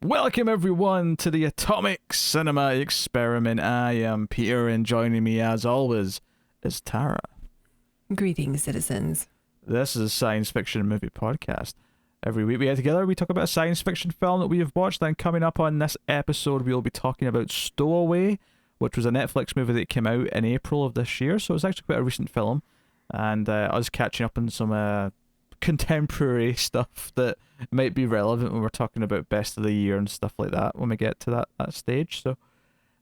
Welcome everyone to the Atomic Cinema Experiment. I am Peter, and joining me as always is Tara. Greetings, citizens. This is a science fiction movie podcast. Every week we get together, we talk about a science fiction film that we have watched, and coming up on this episode we will be talking about Stowaway, which was a Netflix movie that came out in April of this year, so it's actually quite a recent film, and us catching up on some contemporary stuff that might be relevant when we're talking about best of the year and stuff like that when we get to that stage. So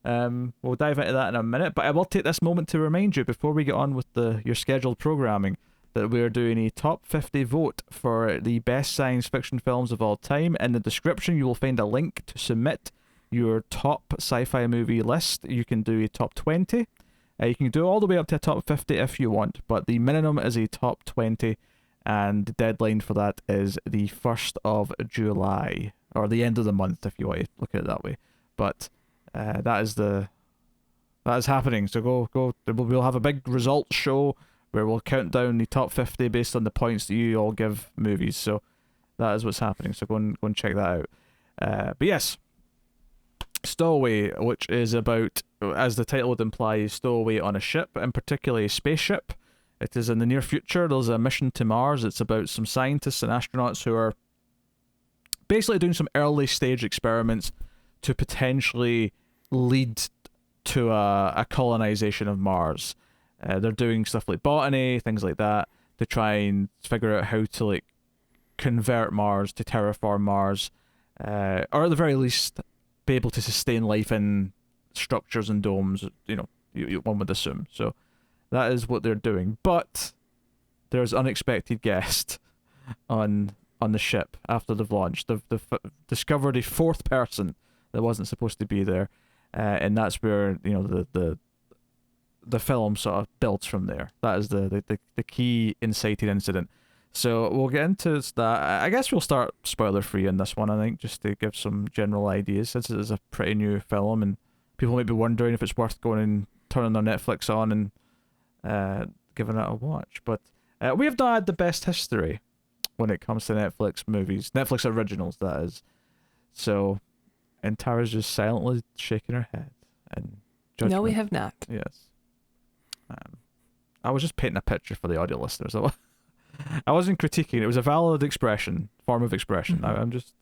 we'll dive into that in a minute, but I will take this moment to remind you before we get on with your scheduled programming that we're doing a top 50 vote for the best science fiction films of all time. In the description you will find a link to submit your top sci-fi movie list. You can do a top 20. You can do all the way up to a top 50 if you want, but the minimum is a top 20. And the deadline for that is the 1st of July, or the end of the month if you want to look at it that way. But that is happening. So go. We'll have a big results show where we'll count down the top 50 based on the points that you all give movies. So that is what's happening. So go and check that out. But yes, Stowaway, which is about, as the title would imply, stowaway on a ship, and particularly a spaceship. It is in the near future. There's a mission to Mars. It's about some scientists and astronauts who are basically doing some early stage experiments to potentially lead to a colonization of Mars. They're doing stuff like botany, things like that, to try and figure out how to convert Mars, to terraform Mars, or at the very least be able to sustain life in structures and domes. One would assume. So that is what they're doing. But there's unexpected guest on the ship after they've launched. They've discovered a fourth person that wasn't supposed to be there, and that's where the film sort of builds from there. That is the key inciting incident. So we'll get into that. I guess we'll start spoiler free in this one, I think, just to give some general ideas, since it is a pretty new film and people might be wondering if it's worth going and turning their Netflix on and giving it a watch. But we have not had the best history when it comes to Netflix movies, Netflix originals, that is. So, and Tara's just silently shaking her head and judgment. No, we have not. Yes. I was just painting a picture for the audio listeners. I wasn't critiquing. It was a valid form of expression. Mm-hmm. I'm just,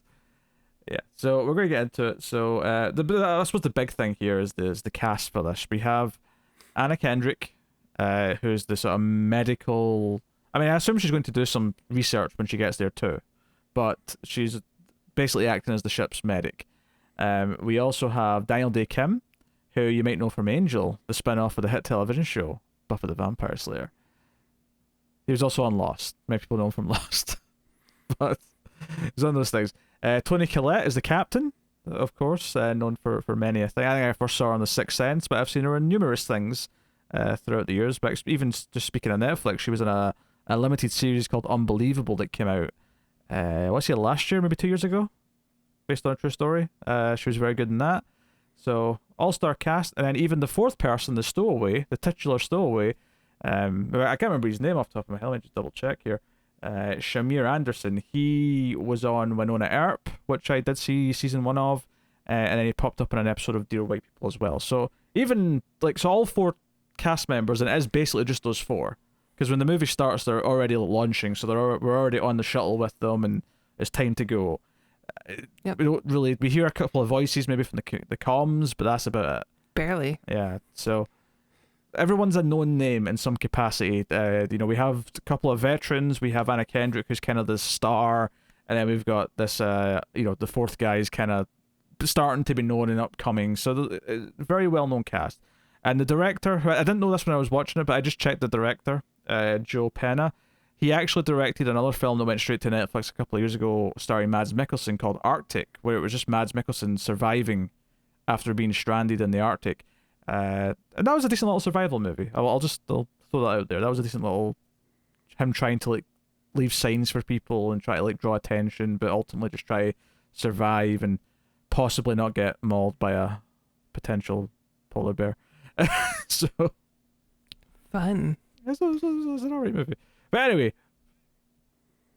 yeah. So we're going to get into it. So I suppose the big thing here is the cast for this. We have Anna Kendrick, who's the sort of medical. I mean, I assume she's going to do some research when she gets there too, but she's basically acting as the ship's medic. We also have Daniel Day Kim, who you might know from Angel, the spin-off of the hit television show Buffy the Vampire Slayer. He was also on Lost. Many people know him from Lost, but he's on those things. Toni Collette is the captain, of course, known for many. I think I first saw her on The Sixth Sense, but I've seen her in numerous things throughout the years. But even just speaking of Netflix, she was in a limited series called Unbelievable that came out last year, maybe 2 years ago, based on a true story. She was very good in that. So all-star cast, and then even the fourth person, the stowaway, the titular stowaway, I can't remember his name off the top of my head. Let me just double check here. Shamir Anderson. He was on Winona Earp, which I did see season 1 of, and then he popped up in an episode of Dear White People as well. So even all four cast members, and it is basically just those four, because when the movie starts they're already launching, so we're already on the shuttle with them and it's time to go. Yep. We hear a couple of voices maybe from the comms, but that's about it. Barely. Yeah, so everyone's a known name in some capacity. We have a couple of veterans. We have Anna Kendrick, who's kind of the star, and then we've got this the fourth guy is kind of starting to be known and upcoming, so very well known cast. And the director, who I didn't know this when I was watching it, but I just checked the director, Joe Penna. He actually directed another film that went straight to Netflix a couple of years ago starring Mads Mikkelsen called Arctic, where it was just Mads Mikkelsen surviving after being stranded in the Arctic. And that was a decent little survival movie. I'll throw that out there. That was a decent little him trying to leave signs for people and try to draw attention, but ultimately just try to survive and possibly not get mauled by a potential polar bear. So Fun. It's an alright movie. But anyway,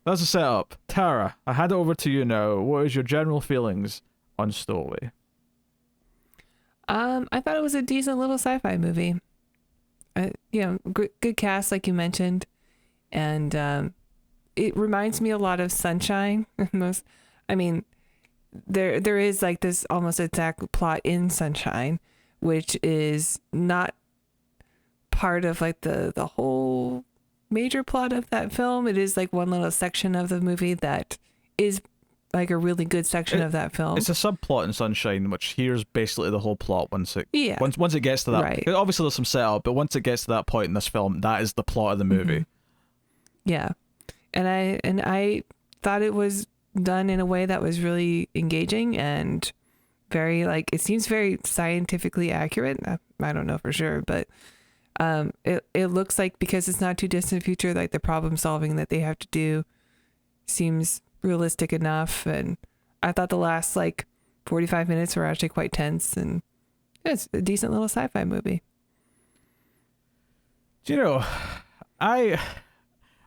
that's a setup. Tara, I hand it over to you now. What is your general feelings on Stowaway? I thought it was a decent little sci-fi movie. Good cast, like you mentioned, and it reminds me a lot of Sunshine. There is like this almost exact plot in Sunshine, which is not part of like the whole major plot of that film. It is like one little section of the movie that is like a really good section of that film. It's a subplot in Sunshine, which here's basically the whole plot once it gets to that. Right. Obviously, there's some setup, but once it gets to that point in this film, that is the plot of the movie. Mm-hmm. Yeah, and I thought it was done in a way that was really engaging and very like it seems very scientifically accurate. I don't know for sure, but it looks like because it's not too distant future, like the problem solving that they have to do seems realistic enough. And I thought the last like 45 minutes were actually quite tense, and it's a decent little sci-fi movie. Do you know, I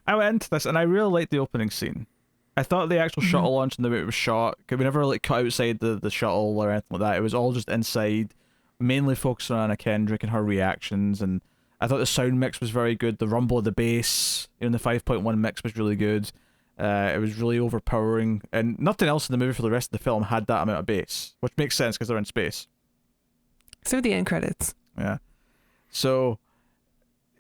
went into this and I really liked the opening scene. I thought the actual shuttle launch and the way it was shot, we never like cut outside the shuttle or anything like that. It was all just inside, mainly focusing on Anna Kendrick and her reactions. And I thought the sound mix was very good. The rumble of the bass, the 5.1 mix was really good. It was really overpowering, and nothing else in the movie for the rest of the film had that amount of bass, which makes sense because they're in space. So the end credits. Yeah. So,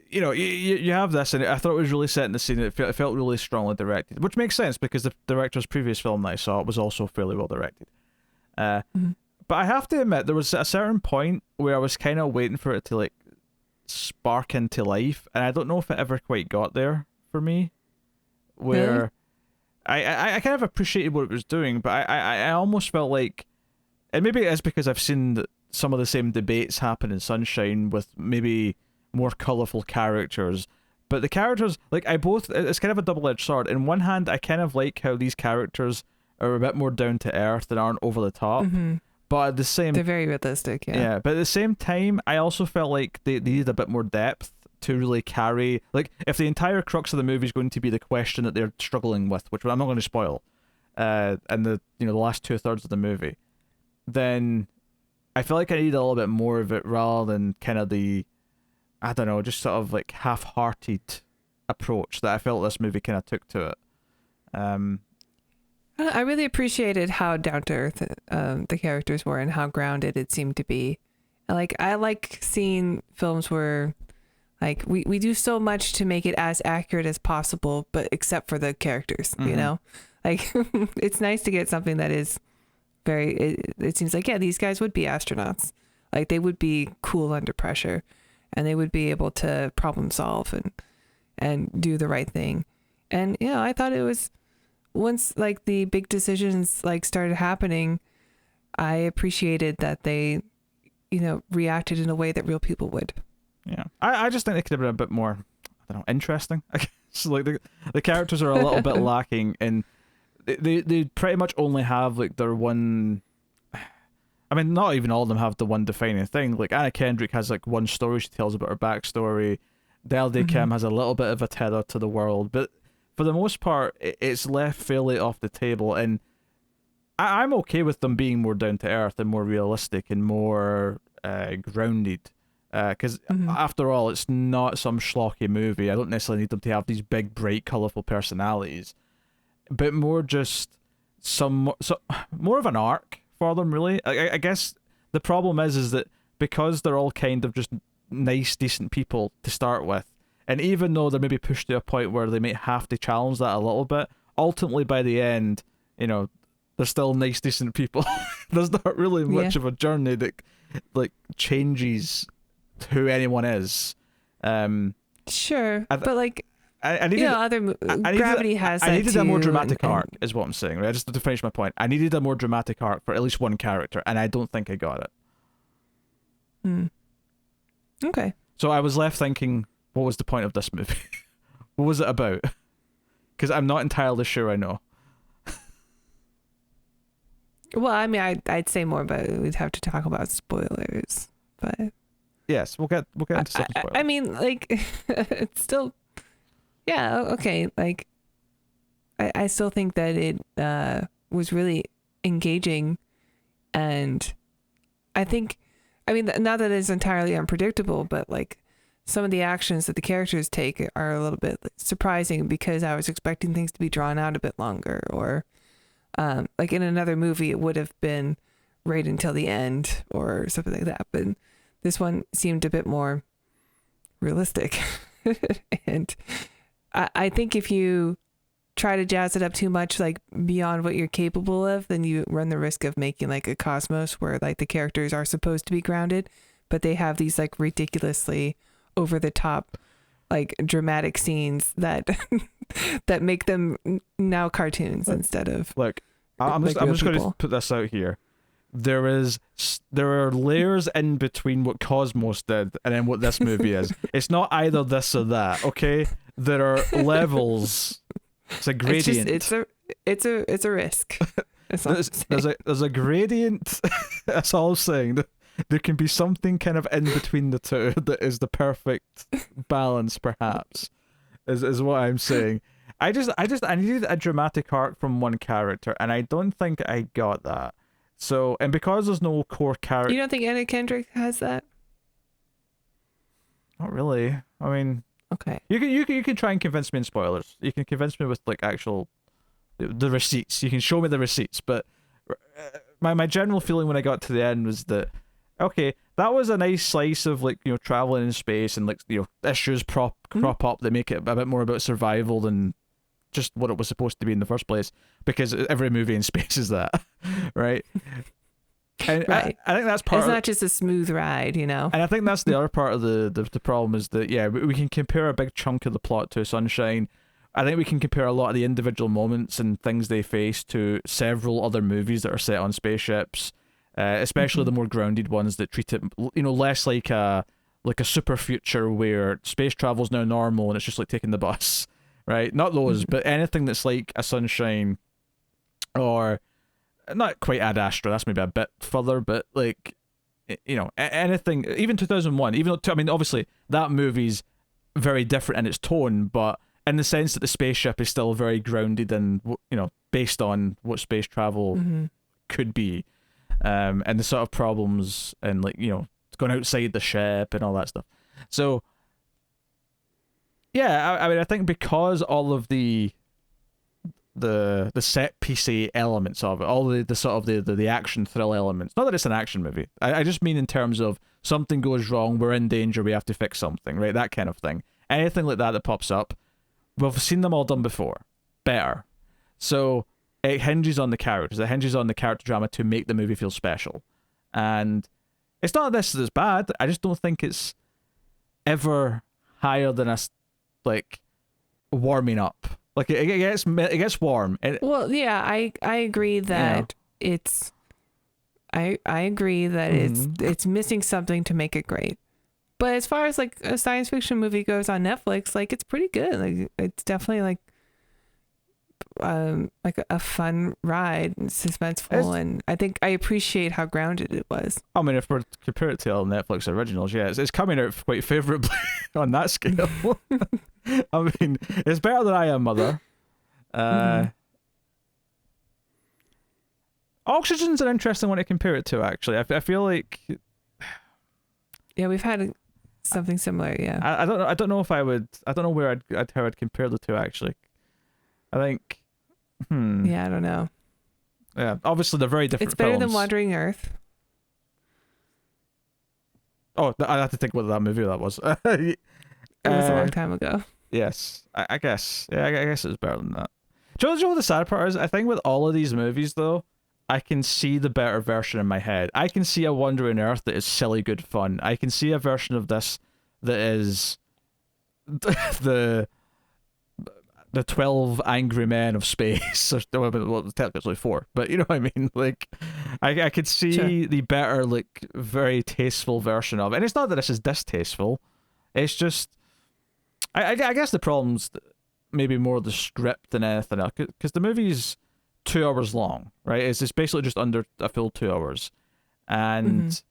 you have this, and I thought it was really setting the scene. It felt really strongly directed, which makes sense because the director's previous film that I saw was also fairly well directed. But I have to admit, there was a certain point where I was kind of waiting for it to like spark into life, and I don't know if it ever quite got there for me. Where Really? I kind of appreciated what it was doing, but I almost felt like, and maybe it's because I've seen some of the same debates happen in Sunshine with maybe more colourful characters, but the characters, like it's kind of a double-edged sword. In one hand, I kind of like how these characters are a bit more down to earth and aren't over the top, but at the same, they're very realistic. yeah, but at the same time, I also felt like they needed a bit more depth to really carry, like, if the entire crux of the movie is going to be the question that they're struggling with, which I'm not going to spoil, and the last 2/3 of the movie, then I feel like I need a little bit more of it rather than kind of the, I don't know, just sort of like half-hearted approach that I felt this movie kind of took to it. I really appreciated how down to earth the characters were and how grounded it seemed to be. Like I like seeing films where like we do so much to make it as accurate as possible, but except for the characters, like it's nice to get something that is very, it seems like, yeah, these guys would be astronauts. Like they would be cool under pressure and they would be able to problem solve and do the right thing. And, I thought it was, once like the big decisions like started happening, I appreciated that they, reacted in a way that real people would. Yeah, I just think they could have been a bit more, I don't know, interesting. I guess like the characters are a little bit lacking, and they pretty much only have like their one. I mean, not even all of them have the one defining thing. Like Anna Kendrick has like one story she tells about her backstory. Del Day Kim has a little bit of a tether to the world, but for the most part, it's left fairly off the table. And I'm okay with them being more down to earth and more realistic and more grounded. Because after all, it's not some schlocky movie. I don't necessarily need them to have these big, bright, colourful personalities, but more just more of an arc for them, really. I guess the problem is that because they're all kind of just nice, decent people to start with, and even though they're maybe pushed to a point where they might have to challenge that a little bit, ultimately by the end, they're still nice, decent people. There's not really much of a journey that like changes who anyone is. Sure, but like I needed, Gravity has that I needed too, a more dramatic and arc, is what I'm saying. Right? Just to finish my point, I needed a more dramatic arc for at least one character, and I don't think I got it. Okay. So I was left thinking, what was the point of this movie? What was it about? Because I'm not entirely sure I know. Well, I mean, I'd say more, but we'd have to talk about spoilers. But yes, we'll get into some spoilers. I mean, like, it's still, yeah, okay. Like, I still think that it was really engaging, And I think, I mean, not that it's entirely unpredictable, but like some of the actions that the characters take are a little bit surprising because I was expecting things to be drawn out a bit longer, or like in another movie, it would have been right until the end or something like that. But this one seemed a bit more realistic. And I think if you try to jazz it up too much, like beyond what you're capable of, then you run the risk of making like a Cosmos where like the characters are supposed to be grounded, but they have these like ridiculously over the top, like dramatic scenes that that make them now cartoons instead of look. I'm just going to put this out here. There are layers in between what Cosmos did and then what this movie is. It's not either this or that. Okay, there are levels. It's a gradient. It's a risk. There's a gradient. That's all I'm saying. There can be something kind of in between the two that is the perfect balance, perhaps, is what I'm saying. I needed a dramatic arc from one character, and I don't think I got that. So, and because there's no core character, you don't think Anna Kendrick has that? Not really. I mean, okay. You can try and convince me in spoilers. You can convince me with like actual the receipts. You can show me the receipts. But my general feeling when I got to the end was that, okay, that was a nice slice of like, you know, traveling in space and like, you know, issues crop up that make it a bit more about survival than just what it was supposed to be in the first place, because every movie in space is that, right? And right. I think that's part. It's not just a smooth ride, you know. And I think that's the other part of the problem is that, yeah, we can compare a big chunk of the plot to Sunshine. I think we can compare a lot of the individual moments and things they face to several other movies that are set on spaceships, especially the more grounded ones that treat it, you know, less like a super future where space travel is now normal and it's just like taking the bus. Right, not those, but anything that's like a Sunshine, or not quite Ad Astra. That's maybe a bit further, but like, you know, anything. Even 2001. Even though, I mean, obviously that movie's very different in its tone, but in the sense that the spaceship is still very grounded and, you know, based on what space travel could be, and the sort of problems and, like, you know, going outside the ship and all that stuff. So. Yeah, I mean, I think because all of the set piece elements of it, all the sort of the action thrill elements, not that it's an action movie, I just mean in terms of something goes wrong, we're in danger, we have to fix something, right? That kind of thing. Anything like that pops up, we've seen them all done before. Better. So it hinges on the characters. It hinges on the character drama to make the movie feel special. And it's not that this is bad, I just don't think it's ever higher than a like warming up. Like it gets warm. Well, yeah, I agree that it's I agree that it's missing something to make it great. But as far as like a science fiction movie goes on Netflix, like it's pretty good. Like it's definitely like a fun ride and suspenseful, and I think I appreciate how grounded it was. I mean, if we're to compare it to all Netflix originals, yeah, it's coming out quite favourably on that scale. I mean, it's better than I Am Mother. Oxygen's an interesting one to compare it to, actually. I feel like, yeah, we've had something similar. Yeah, I don't know if I would. I don't know where how I'd compare the two, actually. I think. Yeah, I don't know. Yeah, obviously they're very different. It's better films. than Wandering Earth. Oh, I have to think what that movie that was. It was a long time ago. Yes, I guess. Yeah, I guess it was better than that. Do you know what the sad part is? I think with all of these movies, though, I can see the better version in my head. I can see a Wandering Earth that is silly good fun. I can see a version of this that is the 12 Angry Men of Space, or well, technically 4, but you know what I mean. Like, I could see the better, like, very tasteful version of it. And it's not that this is distasteful. It's just, I guess the problem's maybe more the script than anything else, because the movie's 2 hours long, right? It's basically just under a full 2 hours, and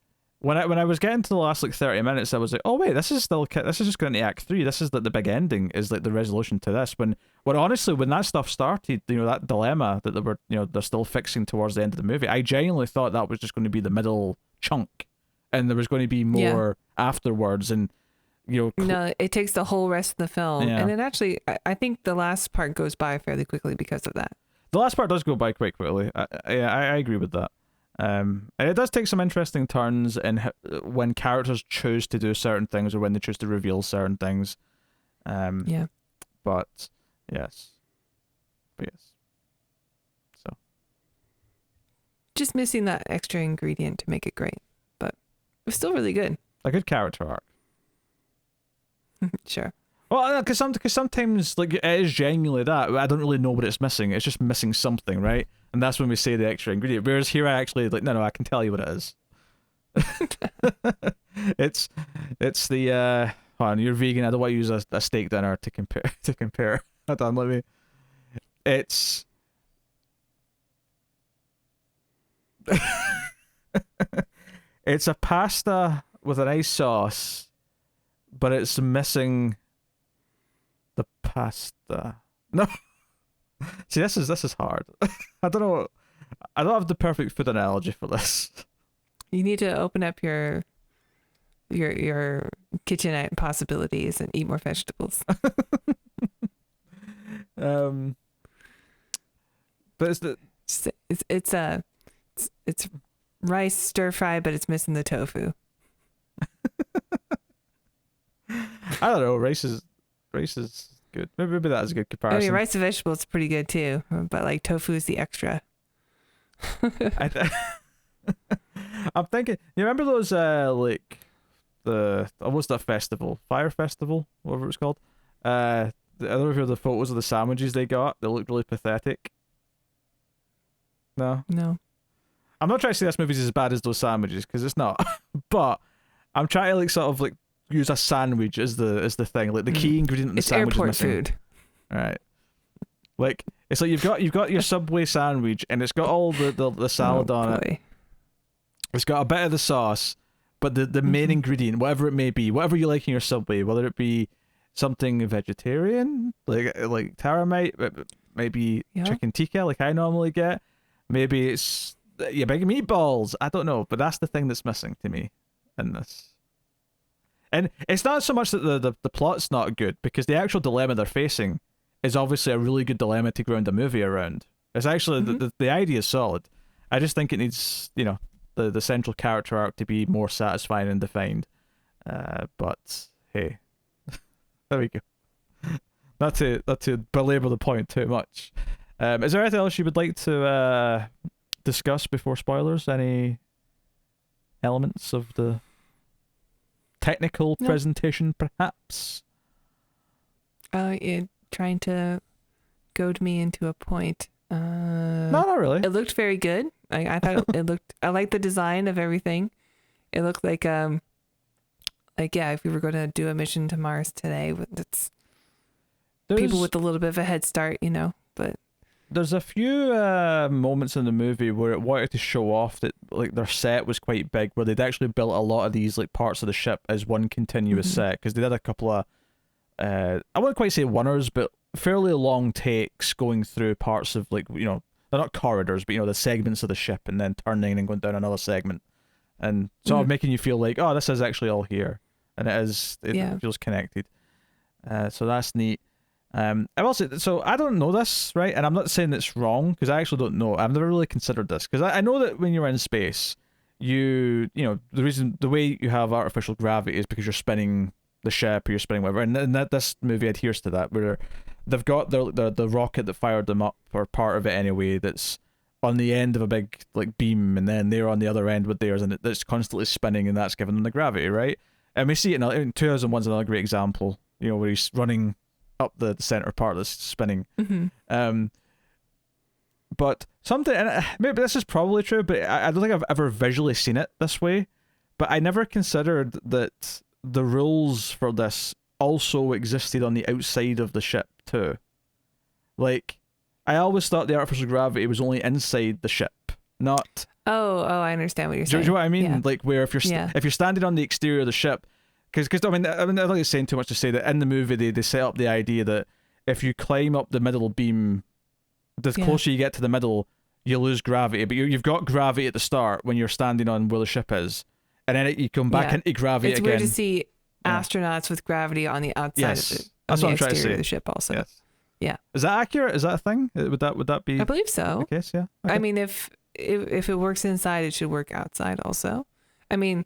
when I was getting to the last like 30 minutes, I was like, oh wait, this is just going to Act 3. This is like the big ending, is like the resolution to this. When honestly, when that stuff started, that dilemma that they're still fixing towards the end of the movie, I genuinely thought that was just going to be the middle chunk, and there was going to be more afterwards, and no, it takes the whole rest of the film, Yeah. and then actually, I think the last part goes by fairly quickly because of that. The last part does go by quite quickly. I agree with that. And it does take some interesting turns in when characters choose to do certain things or when they choose to reveal certain things. Yeah. But yes. So Just missing that extra ingredient to make it great, but it was still really good. a good character arc. Sure. Well, because sometimes like it is genuinely that I don't really know what it's missing. It's just missing something, right? And that's when we say the extra ingredient. Whereas here, I actually like no, I can tell you what it is. it's the hold on, you're vegan. I don't want to use a steak dinner to compare. Hold on, let me. It's it's a pasta with a nice sauce, but it's missing the pasta. No. See, this is hard. I don't know. I don't have the perfect food analogy for this. You need to open up your kitchen possibilities and eat more vegetables. But it's rice stir fry, but it's missing the tofu. I don't know. Rice is good. Maybe that is a good comparison. I mean, rice and vegetables is pretty good too, but like tofu is the extra. I'm thinking. You remember those like what's that festival? Fire Festival, whatever it's called. I don't know if you have the photos of the sandwiches they got. They looked really pathetic. No. I'm not trying to say this movie's as bad as those sandwiches because it's not. But I'm trying to like sort of like use a sandwich as the thing, like the key ingredient in the it's sandwich airport is missing. food. All right. Like it's like you've got your Subway sandwich and it's got all the salad on it. It's got a bit of the sauce, but the main ingredient, whatever it may be, whatever you like in your Subway, whether it be something vegetarian, like taramite, maybe chicken tikka, like I normally get, maybe it's your big meatballs. I don't know, but that's the thing that's missing to me in this. And it's not so much that the plot's not good, because the actual dilemma they're facing is obviously a really good dilemma to ground a movie around. It's actually the idea is solid. I just think it needs the central character arc to be more satisfying and defined. But hey, there we go. Not to belabor the point too much. Is there anything else you would like to discuss before spoilers? Any elements of the technical presentation, perhaps? You're trying to goad me into a point. No, not really. It looked very good. I thought it looked. I like the design of everything. It looked like if we were going to do a mission to Mars today, it's people with a little bit of a head start, But there's a few moments in the movie where it wanted to show off that like their set was quite big, where they'd actually built a lot of these like parts of the ship as one continuous set, because they did a couple of I wouldn't quite say oneers, but fairly long takes going through parts of like they're not corridors, but the segments of the ship, and then turning and going down another segment, and sort of making you feel like, oh, this is actually all here, and it feels connected. So that's neat. I will say, so I don't know this, right? And I'm not saying it's wrong, because I actually don't know. I've never really considered this, because I know that when you're in space, the way you have artificial gravity is because you're spinning the ship, or you're spinning whatever, and that this movie adheres to that, where they've got the rocket that fired them up, or part of it anyway, that's on the end of a big like beam, and then they're on the other end with theirs, and it's constantly spinning, and that's giving them the gravity, right? And we see it in 2001's another great example, where he's running up the center part that's spinning. But something, and maybe this is probably true, but I don't think I've ever visually seen it this way, but I never considered that the rules for this also existed on the outside of the ship too. Like, I always thought the artificial gravity was only inside the ship, not I understand what you're Do you saying. know what I mean? Yeah. Like where if Yeah. you're standing on the exterior of the ship, because I don't think it's saying too much to say that in the movie they set up the idea that if you climb up the middle beam, the Yeah. closer you get to the middle, you lose gravity. But you've got gravity at the start when you're standing on where the ship is, and then you come back Yeah. into gravity It's again. weird to see Yeah. astronauts with gravity on the outside Yes. of the, That's on what I'm the trying to exterior say. of the ship also. Yes. Yeah. Is that accurate? Is that a thing? Would that be I believe the so. case? Yeah. I Okay. mean, if it works inside, it should work outside also. I mean,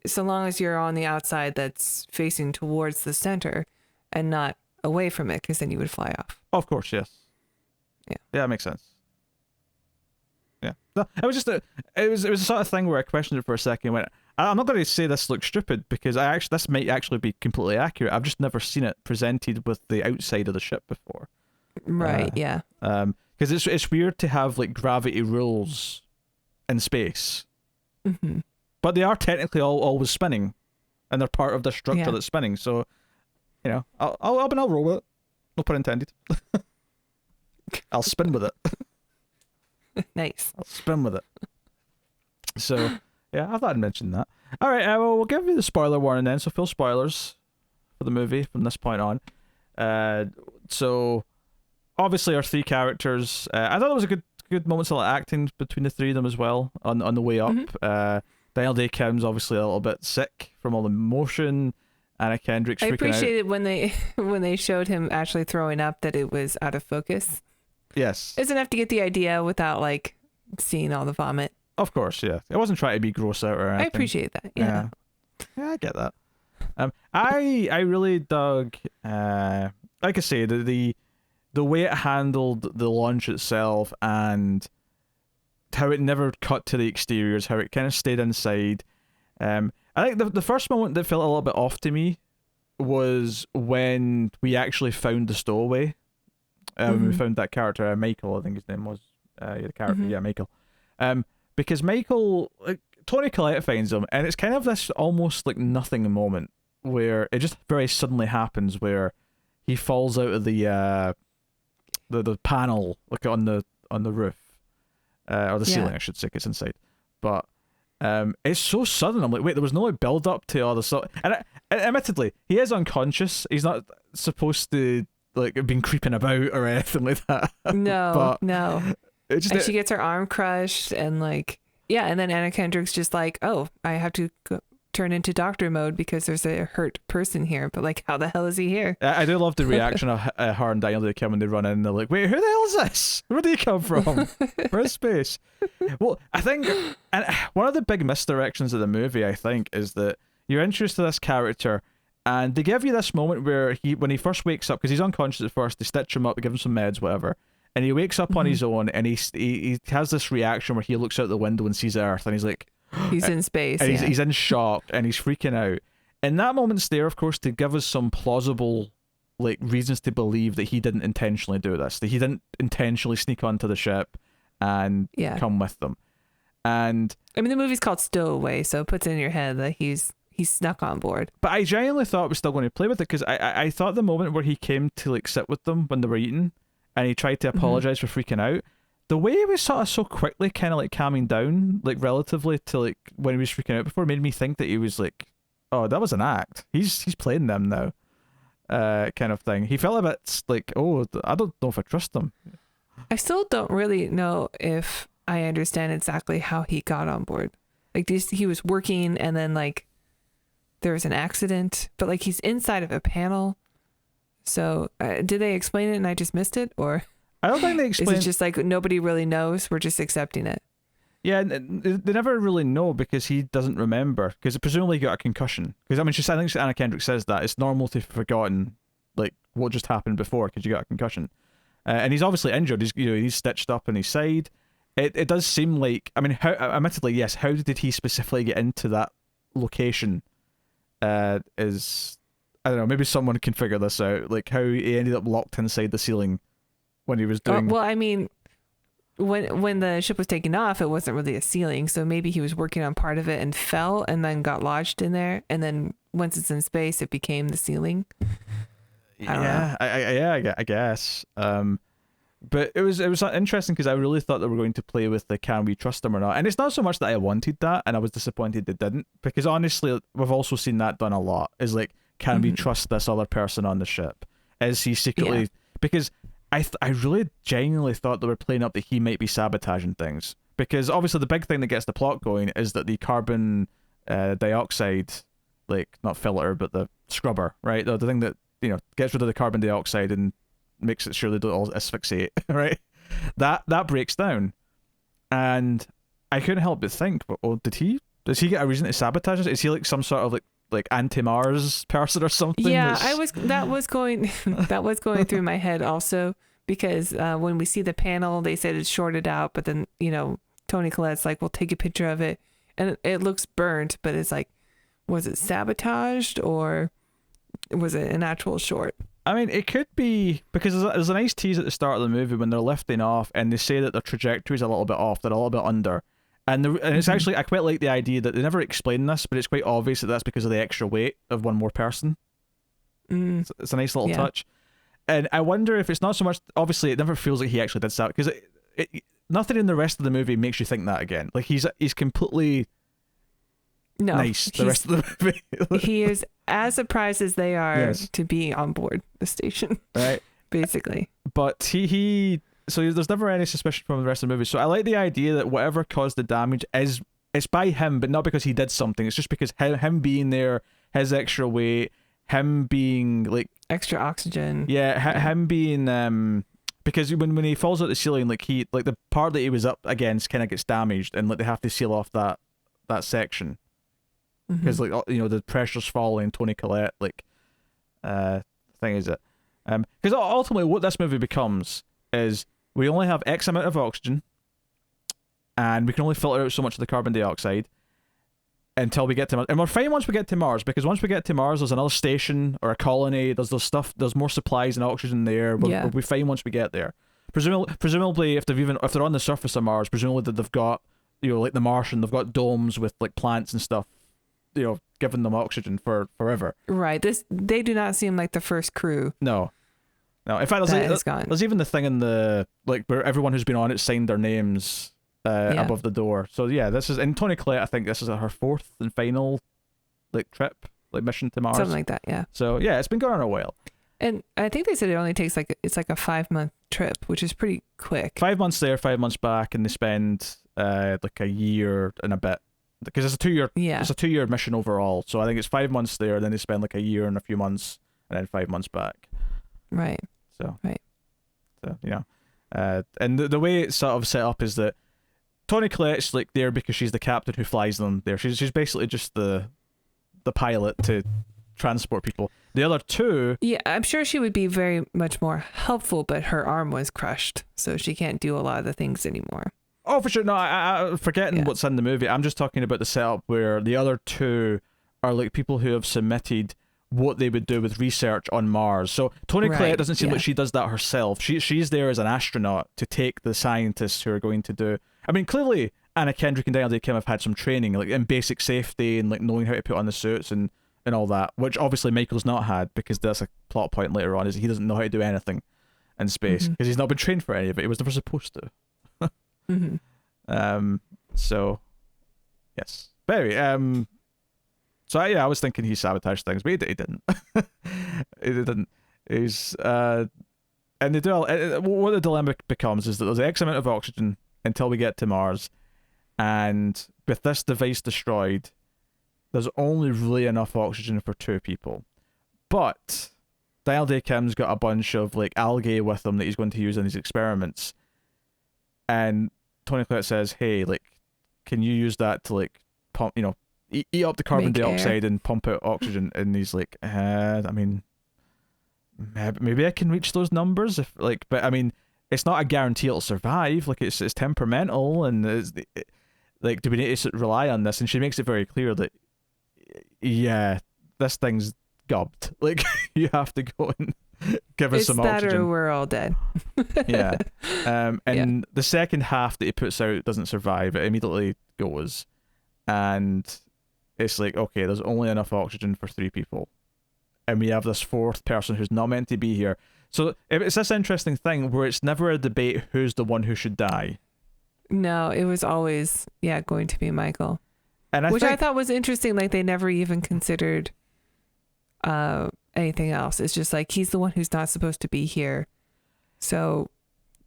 so long as you're on the outside that's facing towards the center and not away from it, because then you would fly off. Of course, yes. Yeah. Yeah, it makes sense. Yeah. No, it was just it was a sort of thing where I questioned it for a second. Went, I'm not going to say this looks stupid because this might actually be completely accurate. I've just never seen it presented with the outside of the ship before. Right. Yeah. Because it's weird to have like gravity rules in space, Hmm. but they are technically always spinning, and they're part of the structure Yeah. that's spinning. So, I'll roll with it. No pun intended. I'll spin with it. Nice. I'll spin with it. So, yeah, I thought I'd mention that. All right, well, we'll give you the spoiler warning then. So, full spoilers for the movie from this point on. So, obviously, our three characters. I thought there was a good moments of acting between the three of them as well on the way up. Mhm. Daniel Day-Kim's obviously a little bit sick from all the motion. Anna Kendrick's I freaking out. appreciated when they showed him actually throwing up that it was out of focus. Yes, It's enough to get the idea without like seeing all the vomit. of course, yeah. It wasn't trying to be gross out or anything. I appreciate that. Yeah. Yeah, I get that. I really dug, like I say, the way it handled the launch itself and how it never cut to the exteriors, how it kind of stayed inside. I think the first moment that felt a little bit off to me was when we actually found the Stowaway. When we Mhm. found that character, Michael, I think his name was. The character, Mhm. yeah, Michael. Because Michael, like, Tony Collette finds him, and it's kind of this almost like nothing moment where it just very suddenly happens where he falls out of the panel, like on the roof, or the ceiling, Yeah. I should say, 'cause it's inside. But it's so sudden. I'm like, wait, there was no like build up to all the stuff. And admittedly, he is unconscious. He's not supposed to like have been creeping about or anything like that. No, But no. it just And she gets her arm crushed and like, yeah. And then Anna Kendrick's just like, oh, I have to turn into doctor mode because there's a hurt person here. But like, how the hell is he here? I do love the reaction of her and Daniel Day-Kim when they run in and they're like, wait, who the hell is this? Where did he come from? Where's space? Well, I think, and one of the big misdirections of the movie, I think, is that you're introduced to this character and they give you this moment where when he first wakes up, because he's unconscious at first, they stitch him up, they give him some meds, whatever, and he wakes up on his own and he has this reaction where he looks out the window and sees Earth and he's like, He's in space. and Yeah. he's in shock and he's freaking out. And that moment's there, of course, to give us some plausible like reasons to believe that he didn't intentionally do this, that he didn't intentionally sneak onto the ship and Yeah. come with them. And I mean, the movie's called Stowaway, so it puts it in your head that he's snuck on board. but I genuinely thought we were still going to play with it because I thought the moment where he came to like sit with them when they were eating and he tried to apologize for freaking out, the way he was sort of so quickly kind of like calming down, like relatively to like when he was freaking out before, made me think that he was like, oh, that was an act. He's playing them now, kind of thing. He felt a bit like, oh, I don't know if I trust him. I still don't really know if I understand exactly how he got on board. Like he was working and then like there was an accident, but like he's inside of a panel. So did they explain it and I just missed it, or I don't think they is explained. it just like nobody really knows? We're just accepting it. Yeah, they never really know because he doesn't remember. Because presumably he got a concussion. Because I mean, I think Anna Kendrick says that it's normal to have forgotten like what just happened before because you got a concussion, and he's obviously injured. He's stitched up on his side. It does seem like, I mean, admittedly, yes. How did he specifically get into that location? Is, I don't know. Maybe someone can figure this out. Like how he ended up locked inside the ceiling when he was doing. Well, I mean, when the ship was taking off, it wasn't really a ceiling, so maybe he was working on part of it and fell and then got lodged in there, and then once it's in space, it became the ceiling. I don't know. I guess. But it was interesting because I really thought they were going to play with the can we trust him or not, and it's not so much that I wanted that, and I was disappointed they didn't, because honestly, we've also seen that done a lot. Is like, can we trust this other person on the ship? Is he secretly? Yeah. Because I really genuinely thought they were playing up that he might be sabotaging things, because obviously the big thing that gets the plot going is that the carbon dioxide, like not filter but the scrubber, right? The thing that gets rid of the carbon dioxide and makes it sure they don't all asphyxiate, right? That breaks down, and I couldn't help but think, oh, does he get a reason to sabotage us? Is he like some sort of like anti-Mars person or something? Yeah, that was going through my head also, because when we see the panel, they said it's shorted out, but then Tony Collette's like, we'll take a picture of it, and it looks burnt, but it's like, was it sabotaged or was it an actual short? I mean, it could be, because there's a nice tease at the start of the movie when they're lifting off and they say that their trajectory's a little bit off, they're a little bit under. And it's actually, I quite like the idea that they never explain this, but it's quite obvious that that's because of the extra weight of one more person. It's a nice little touch. And I wonder if it's not so much, obviously it never feels like he actually did that, because nothing in the rest of the movie makes you think that again. Like, he's completely nice the rest of the movie. He is as surprised as they are to be on board the station, right? Basically. But he so there's never any suspicion from the rest of the movie. So I like the idea that whatever caused the damage it's by him, but not because he did something. It's just because him being there, his extra weight, him being like extra oxygen. Yeah, him being because when he falls out the ceiling, like the part that he was up against kind of gets damaged, and like they have to seal off that section. Because like the pressure's falling. Tony Collette thing is it, because ultimately what this movie becomes is we only have X amount of oxygen, and we can only filter out so much of the carbon dioxide until we get to Mars. And we're fine once we get to Mars, because once we get to Mars, there's another station or a colony. There's more supplies and oxygen there. We'll be fine once we get there. Presumably, if they're on the surface of Mars, presumably that they've got like the Martian, they've got domes with like plants and stuff, giving them oxygen for forever. Right. They do not seem like the first crew. No. In fact, there's even the thing in the where everyone who's been on it signed their names above the door. So yeah, this is, and Toni Collette, I think this is her fourth and final trip, mission to Mars. Something like that, yeah. So yeah, it's been going on a while. And I think they said it only takes it's like a 5-month trip, which is pretty quick. 5 months there, 5 months back, and they spend like a year and a bit. Because it's a 2-year, it's a 2-year mission overall. So I think it's 5 months there, then they spend like a year and a few months, and then 5 months back. Right. So and the way it's sort of set up is that Toni Collette's there because she's the captain who flies them there. She's basically just the pilot to transport people. The other two, I'm sure she would be very much more helpful, but her arm was crushed, so she can't do a lot of the things anymore. Oh, for sure. No, I forgetting what's in the movie. I'm just talking about the setup where the other two are like people who have submitted what they would do with research on Mars. So Toni Collette doesn't seem like she does that herself. She's there as an astronaut to take the scientists who are going to do. I mean, clearly Anna Kendrick and Daniel Day-Kim have had some training, in basic safety and knowing how to put on the suits and all that, which obviously Michael's not had, because that's a plot point later on, is he doesn't know how to do anything in space because he's not been trained for any of it. He was never supposed to. So yes, but anyway, so I was thinking he sabotaged things, but he didn't. He didn't. He's and they do. What the dilemma becomes is that there's X amount of oxygen until we get to Mars, and with this device destroyed, there's only really enough oxygen for 2 people. But Daniel Day-Kim's got a bunch of algae with him that he's going to use in his experiments, and Toni Collette says, "Hey, can you use that to pump, eat up the carbon dioxide and pump out oxygen?" And he's like, I mean, maybe I can reach those numbers if but I mean, it's not a guarantee it'll survive. It's temperamental, and do we need to rely on this? And she makes it very clear that this thing's gubbed. You have to go and give us some oxygen. It's that or we're all dead. Yeah. And the second half that he puts out doesn't survive. It immediately goes. And it's okay, there's only enough oxygen for 3 people. And we have this 4th person who's not meant to be here. So it's this interesting thing where it's never a debate who's the one who should die. No, it was always going to be Michael, And which I thought was interesting. Like they never even considered anything else. It's just like he's the one who's not supposed to be here. So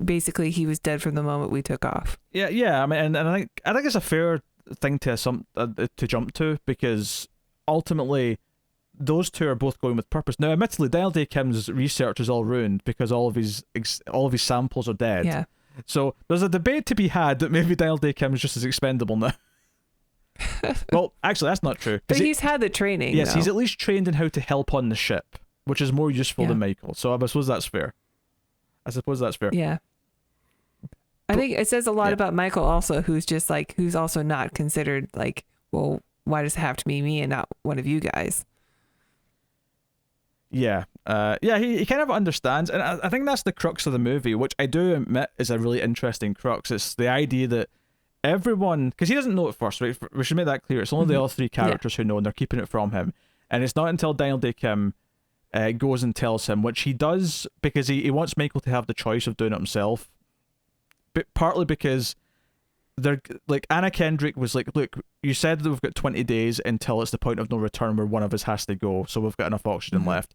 basically, he was dead from the moment we took off. Yeah. I mean, and I think it's a fair thing to jump to, because ultimately those two are both going with purpose. Now, admittedly, Daniel Day Kim's research is all ruined because all of his samples are dead. Yeah. So there's a debate to be had that maybe Daniel Day Kim is just as expendable now. Well, actually, that's not true. But he's had the training. Yes, though. he's at least trained in how to help on the ship, which is more useful than Michael. So I suppose that's fair. Yeah. I think it says a lot about Michael also, who's also not considered like, well, why does it have to be me and not one of you guys? Yeah. He kind of understands, and I think that's the crux of the movie, which I do admit is a really interesting crux. It's the idea that everyone, because he doesn't know it first, right? We should make that clear. It's only the other three characters who know, and they're keeping it from him. And it's not until Daniel Day Kim goes and tells him, which he does because he wants Michael to have the choice of doing it himself, but partly because they're like, Anna Kendrick was like, look, you said that we've got 20 days until it's the point of no return where one of us has to go, so we've got enough oxygen left.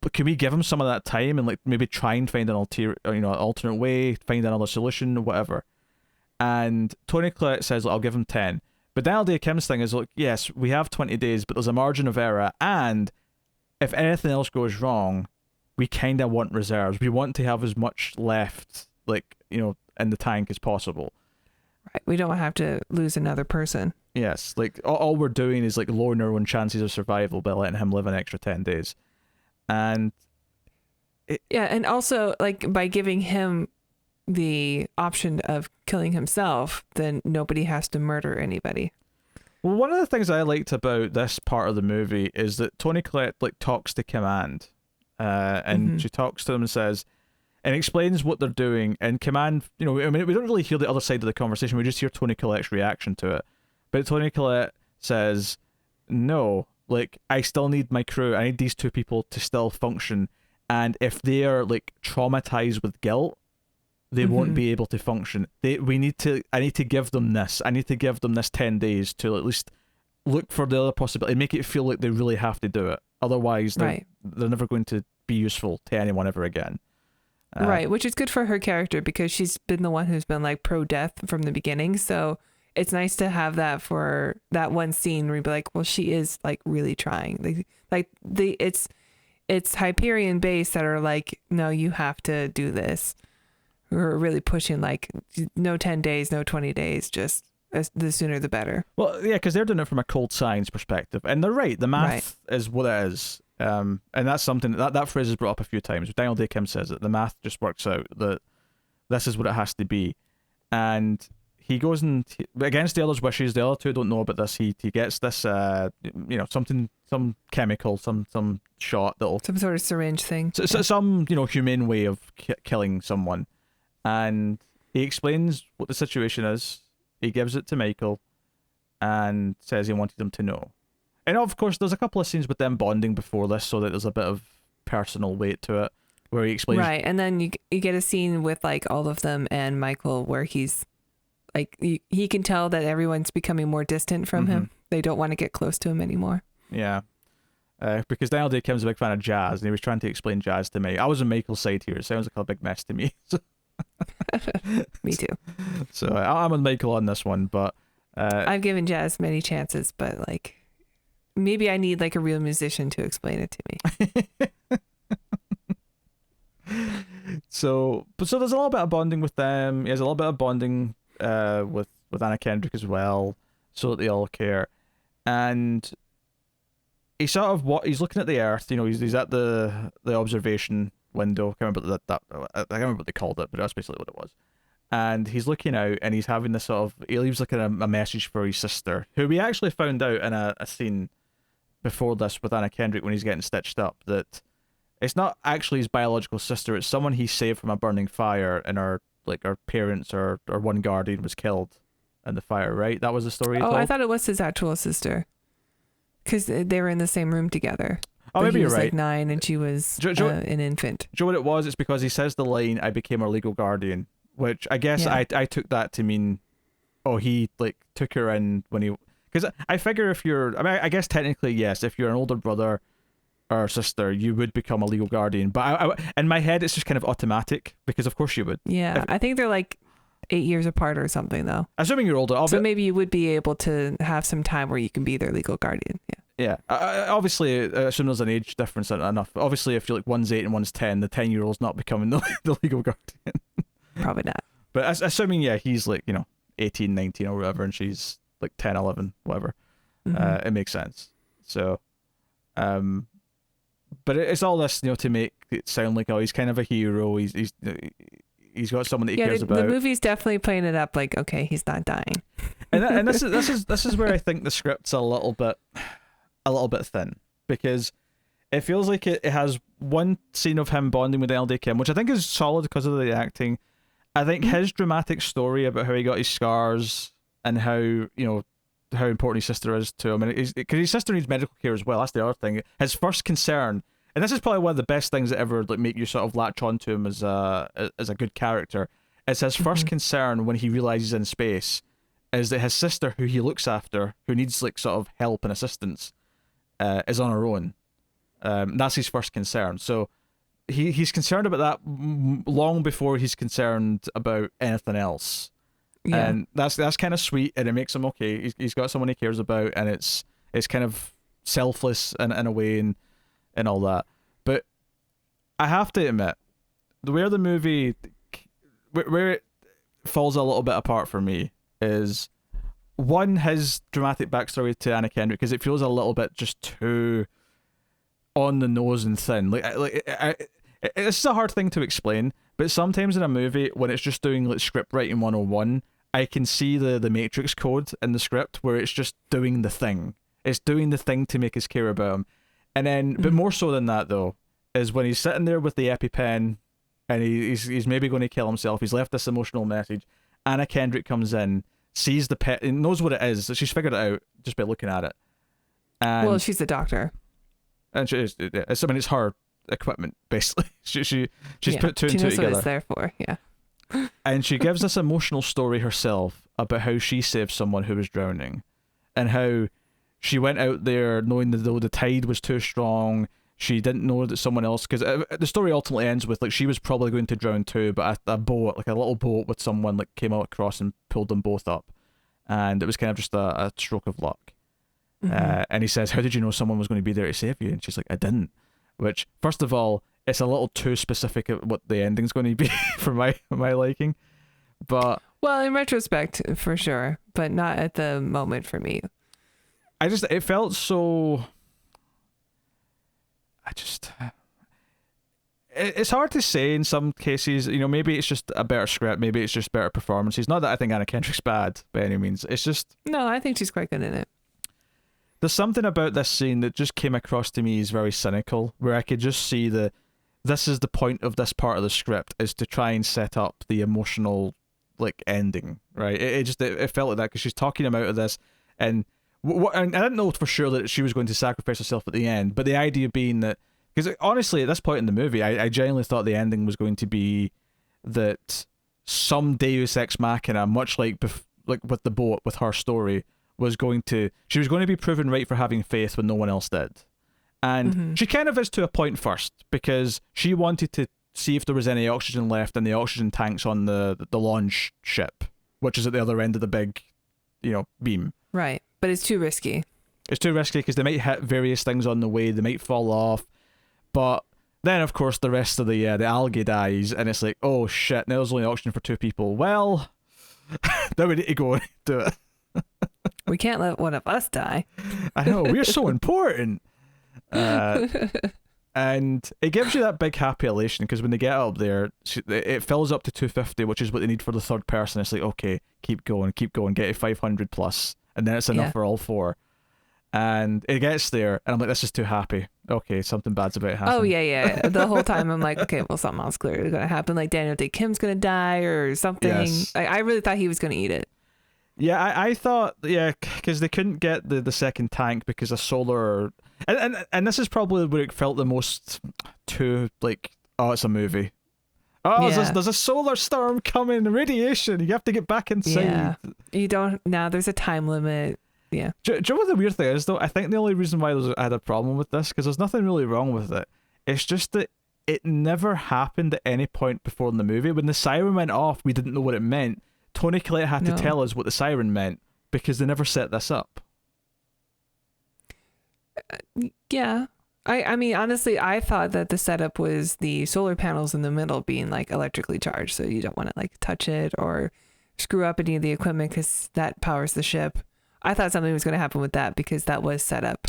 But can we give him some of that time and like maybe try and find an alternate way, find another solution, whatever? And Tony Collette says, I'll give him 10. But Daniel Day Kim's thing is, like, yes, we have 20 days, but there's a margin of error, and if anything else goes wrong, we kind of want reserves. We want to have as much left, like, in the tank as possible. Right. We don't have to lose another person. Yes, like all we're doing is like lowering our own chances of survival by letting him live an extra 10 days. And and also like by giving him the option of killing himself, then nobody has to murder anybody. Well, one of the things I liked about this part of the movie is that Toni Collette like talks to Command, and she talks to him and says, and explains what they're doing. And Command, I mean, we don't really hear the other side of the conversation. We just hear Toni Collette's reaction to it. But Toni Collette says, no, like, I still need my crew. I need these two people to still function. And if they are, like, traumatized with guilt, they won't be able to function. I need to give them this. I need to give them this 10 days to at least look for the other possibility, make it feel like they really have to do it. Otherwise, they're never going to be useful to anyone ever again. Right, which is good for her character because she's been the one who's been like pro-death from the beginning. So it's nice to have that for that one scene where you'd be like, well, she is like really trying. It's Hyperion base that are like, no, you have to do this. We're really pushing like no 10 days, no 20 days, just the sooner the better. Well, yeah, because they're doing it from a cold science perspective, and they're right. The math is what it is. And that's something that phrase is brought up a few times. Daniel Day Kim says it. The math just works out that this is what it has to be, and he goes and against the others' wishes. The other two don't know about this. He gets this, some chemical, some shot that'll some sort of syringe thing. So some humane way of killing someone, and he explains what the situation is. He gives it to Michael, and says he wanted him to know. And of course, there's a couple of scenes with them bonding before this, so that there's a bit of personal weight to it, where he explains. Right, and then you get a scene with like all of them and Michael, where he's like he can tell that everyone's becoming more distant from him. They don't want to get close to him anymore. Yeah, because Daniel Day Kim's a big fan of jazz, and he was trying to explain jazz to me. I was on Michael's side here. It sounds like a big mess to me. Me too. So I'm on Michael on this one, but I've given jazz many chances, but like. Maybe I need like a real musician to explain it to me. So there's a little bit of bonding with them. There's a little bit of bonding with Anna Kendrick as well, so that they all care. And he's sort of he's looking at the Earth. He's at the observation window. I can't remember I can't remember what they called it, but that's basically what it was. And he's looking out, and he's having this sort of. He leaves like a message for his sister, who we actually found out in a scene before this with Anna Kendrick when he's getting stitched up, that it's not actually his biological sister, it's someone he saved from a burning fire, and her parents or one guardian was killed in the fire, right? That was the story. I thought it was his actual sister because they were in the same room together. Oh, but maybe he you're was right. like 9 and she was an infant. Do you know what it was? It's because he says the line, "I became her legal guardian," which I guess Yeah. I took that to mean, oh, he like took her in when he, because I figure if you're, I mean, I guess technically yes, if you're an older brother or sister, you would become a legal guardian. But in my head, it's just kind of automatic because of course you would. Yeah, I think they're like 8 years apart or something though. Assuming you're older, So maybe you would be able to have some time where you can be their legal guardian. Yeah. yeah. Obviously, I assume there's an age difference enough. Obviously, if you're like one's 8 and one's 10, the 10-year-old's not becoming the legal guardian. Probably not. But assuming, yeah, he's like, 18, 19 or whatever, and she's like 10, 11, whatever. It makes sense. So, but it's all this, to make it sound like, oh, he's kind of a hero. He's got someone that he cares about. The movie's definitely playing it up like, okay, he's not dying. And this is where I think the script's a little bit thin, because it feels like it has one scene of him bonding with LD Kim, which I think is solid because of the acting. I think his dramatic story about how he got his scars and how how important his sister is to him, and because his sister needs medical care as well. That's the other thing. His first concern, and this is probably one of the best things that ever like make you sort of latch onto him as a good character. It's his first concern when he realizes in space is that his sister, who he looks after, who needs like sort of help and assistance, is on her own. That's his first concern. So he's concerned about that long before he's concerned about anything else. Yeah. And that's kind of sweet, and it makes him okay. He's got someone he cares about, and it's kind of selfless in a way and all that. But I have to admit, where the movie where it falls a little bit apart for me is one, his dramatic backstory to Anna Kendrick, because it feels a little bit just too on the nose and thin. This is a hard thing to explain, but sometimes in a movie when it's just doing like script writing 101, I can see the Matrix code in the script where it's just doing the thing. It's doing the thing to make us care about him. And then, but more so than that though, is when he's sitting there with the EpiPen and he's maybe going to kill himself. He's left this emotional message. Anna Kendrick comes in, sees the pet, and knows what it is. She's figured it out just by looking at it. And, well, she's the doctor. And it's her equipment, basically. She's put two and two together. She knows what it's there for, yeah. And she gives this emotional story herself about how she saved someone who was drowning, and how she went out there knowing that though the tide was too strong, she didn't know that someone else, because the story ultimately ends with like she was probably going to drown too, but a boat, like a little boat with someone, like came out across and pulled them both up, and it was kind of just a stroke of luck. And he says, "How did you know someone was going to be there to save you?" And she's like, "I didn't." Which, first of all, it's a little too specific at what the ending's going to be for my liking. But well, in retrospect, for sure, but not at the moment for me. It felt so. It's hard to say in some cases. Maybe it's just a better script. Maybe it's just better performances. Not that I think Anna Kendrick's bad by any means. It's just no. I think she's quite good in it. There's something about this scene that just came across to me as very cynical, where I could just see this is the point of this part of the script, is to try and set up the emotional like ending, right? It felt like that because she's talking him out of this, and I didn't know for sure that she was going to sacrifice herself at the end, but the idea being that, because honestly at this point in the movie, I genuinely thought the ending was going to be that some Deus Ex Machina, much like with the boat, with her story, she was going to be proven right for having faith when no one else did. And she kind of is to a point first, because she wanted to see if there was any oxygen left in the oxygen tanks on the launch ship, which is at the other end of the big, beam. Right, but it's too risky. It's too risky because they might hit various things on the way, they might fall off, but then of course the rest of the algae dies, and it's like, oh shit, now there's only oxygen for 2 people. Well, then we need to go and do it. We can't let one of us die. I know, we're so important. And it gives you that big happy elation, because when they get up there, it fills up to 250, which is what they need for the third person. It's like, okay, keep going, get to 500 plus, and then it's enough for all 4. And it gets there, and I'm like, this is too happy. Okay, something bad's about to happen. Oh yeah. The whole time I'm like, okay, well, something else clearly is gonna happen. Like Daniel Day Kim's gonna die or something. Yes. I really thought he was gonna eat it. Yeah, I thought, yeah, because they couldn't get the second tank because of solar, and this is probably where it felt the most too like, oh, it's a movie. Oh, Yeah. there's a solar storm coming, radiation. You have to get back inside. Yeah. You don't now. There's a time limit. Yeah. Do you know what the weird thing is though? I think the only reason why I had a problem with this, because there's nothing really wrong with it. It's just that it never happened at any point before in the movie. When the siren went off, we didn't know what it meant. Tony Collette had to tell us what the siren meant because they never set this up. Yeah. I mean, honestly, I thought that the setup was the solar panels in the middle being like electrically charged, so you don't want to like touch it or screw up any of the equipment because that powers the ship. I thought something was going to happen with that because that was set up.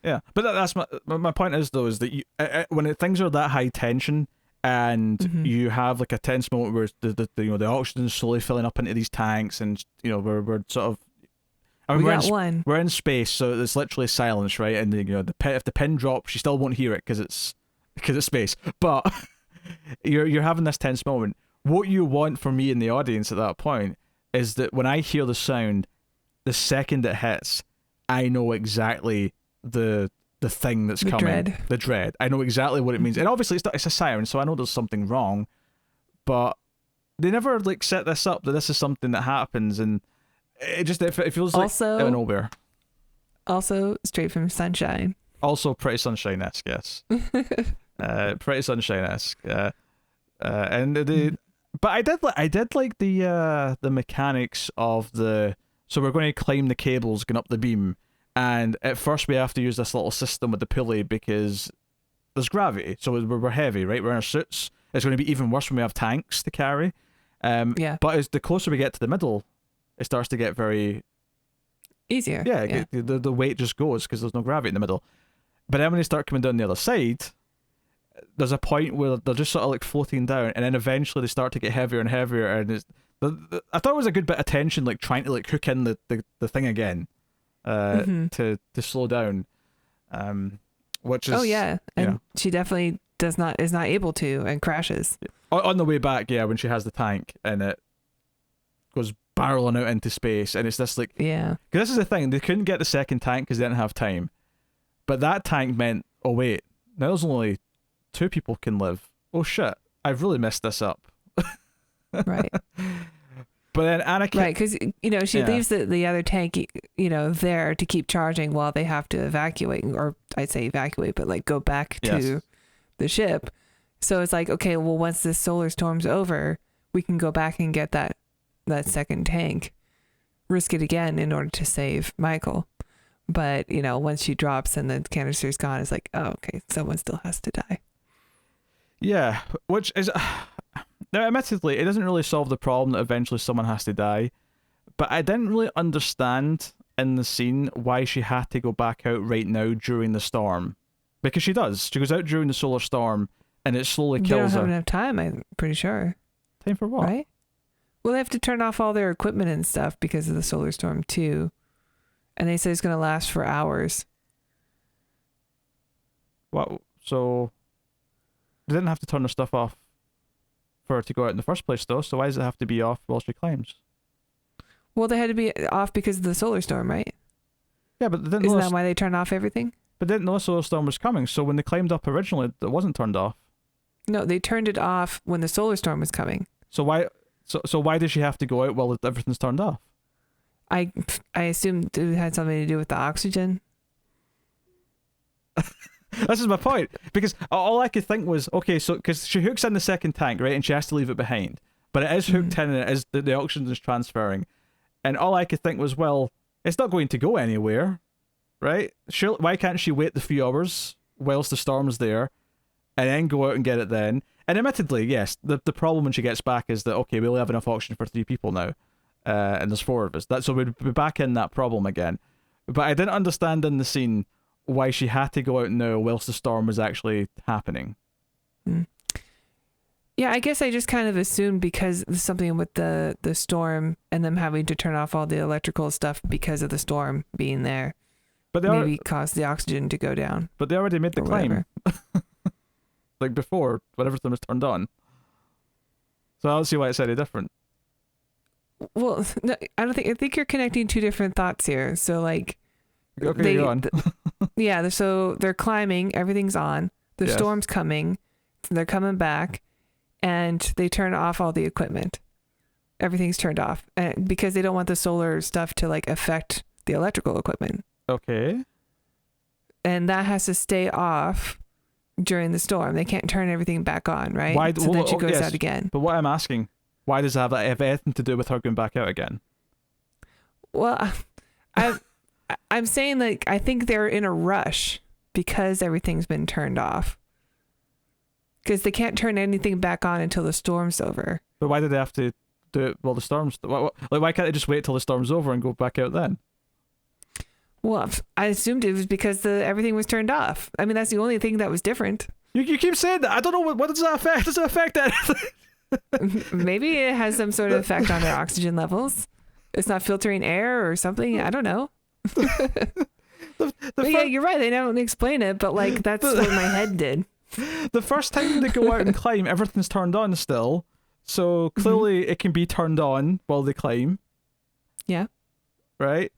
Yeah, but that's my point is though is that you when things are that high tension and you have like a tense moment where the oxygen's slowly filling up into these tanks and we're sort of we're in space, so it's literally silence, right? And if the pin drops, you still won't hear it because it's space. But you're having this tense moment. What you want for me in the audience at that point is that when I hear the sound, the second it hits, I know exactly the thing that's coming. The dread. I know exactly what it means. And obviously it's a siren, so I know there's something wrong. But they never like set this up that this is something that happens, and it feels like out of nowhere. Also, Straight from Sunshine. Also, Pretty Sunshine-esque, yes. Pretty Sunshine-esque. But I did like the mechanics of the. So we're going to climb the cables going up the beam, and at first we have to use this little system with the pulley because there's gravity. So we're heavy, right? We're in our suits. It's going to be even worse when we have tanks to carry. Yeah. But as the closer we get to the middle, it starts to get very easier. Yeah. The weight just goes because there's no gravity in the middle. But then when they start coming down the other side, there's a point where they're just sort of like floating down, and then eventually they start to get heavier and heavier, and I thought it was a good bit of tension, like trying to like hook in the thing again, to slow down, which is and she definitely is not able to and crashes on the way back. Yeah, when she has the tank and it goes barreling out into space, and it's this like because this is the thing, they couldn't get the second tank because they didn't have time, but that tank meant now there's only 2 people can live. Oh shit, I've really messed this up. Right. But then Anakin, right, because she leaves the other tank there to keep charging while they have to evacuate, or I'd say evacuate, but like go back to the ship. So it's like, okay, well, once this solar storm's over, we can go back and get that second tank, risk it again in order to save Michael. But once she drops and the canister's gone, it's like, oh, okay, someone still has to die. Yeah, which is now admittedly it doesn't really solve the problem that eventually someone has to die, but I didn't really understand in the scene why she had to go back out right now during the storm, because she goes out during the solar storm and it slowly kills her. They don't have enough time, I'm pretty sure. Time for what? Right? Well, they have to turn off all their equipment and stuff because of the solar storm too, and they say it's going to last for hours. What? So they didn't have to turn the stuff off for her to go out in the first place, though. So why does it have to be off while she climbs? Well, they had to be off because of the solar storm, right? Yeah, but isn't that why they turned off everything? But they didn't know the solar storm was coming. So when they climbed up originally, it wasn't turned off. No, they turned it off when the solar storm was coming. So why? So why does she have to go out while everything's turned off? I assumed it had something to do with the oxygen. This is my point, because all I could think was, okay, so because she hooks in the second tank, right, and she has to leave it behind, but it is hooked in and it is the oxygen is transferring, and all I could think was, well, it's not going to go anywhere, right? Sure, why can't she wait the few hours whilst the storm's there, and then go out and get it then? And admittedly, yes, the problem when she gets back is that, okay, we only have enough oxygen for 3 people now, and there's 4 of us. So we'd be back in that problem again. But I didn't understand in the scene why she had to go out now whilst the storm was actually happening. Yeah, I guess I just kind of assumed because there's something with the storm and them having to turn off all the electrical stuff because of the storm being there. But they maybe caused the oxygen to go down. But they already made the climb. Like before, when everything was turned on. So I don't see why it's any different. Well, no, I think you're connecting two different thoughts here. So like, Okay, go on. yeah. So they're climbing. Everything's on. The Yes. storm's coming. They're coming back, and they turn off all the equipment. Everything's turned off, and because they don't want the solar stuff to like affect the electrical equipment, Okay. and that has to stay off during the storm. They can't turn everything back on, right? Why? So then she goes out again. But what I'm asking, why does that have anything to do with her going back out again? Well, I'm saying like I think they're in a rush because everything's been turned off. Because they can't turn anything back on until the storm's over. But why did they have to do it while the storm's... why can't they just wait till the storm's over and go back out then? Well, I assumed it was because everything was turned off. I mean, that's the only thing that was different. You keep saying that. I don't know. What does that affect? Does it affect anything? Maybe it has some sort of effect on their oxygen levels. It's not filtering air or something. I don't know. Yeah, you're right. They don't explain it, but like that's what my head did. The first time they go out and climb, everything's turned on still. So clearly it can be turned on while they climb. Yeah. Right?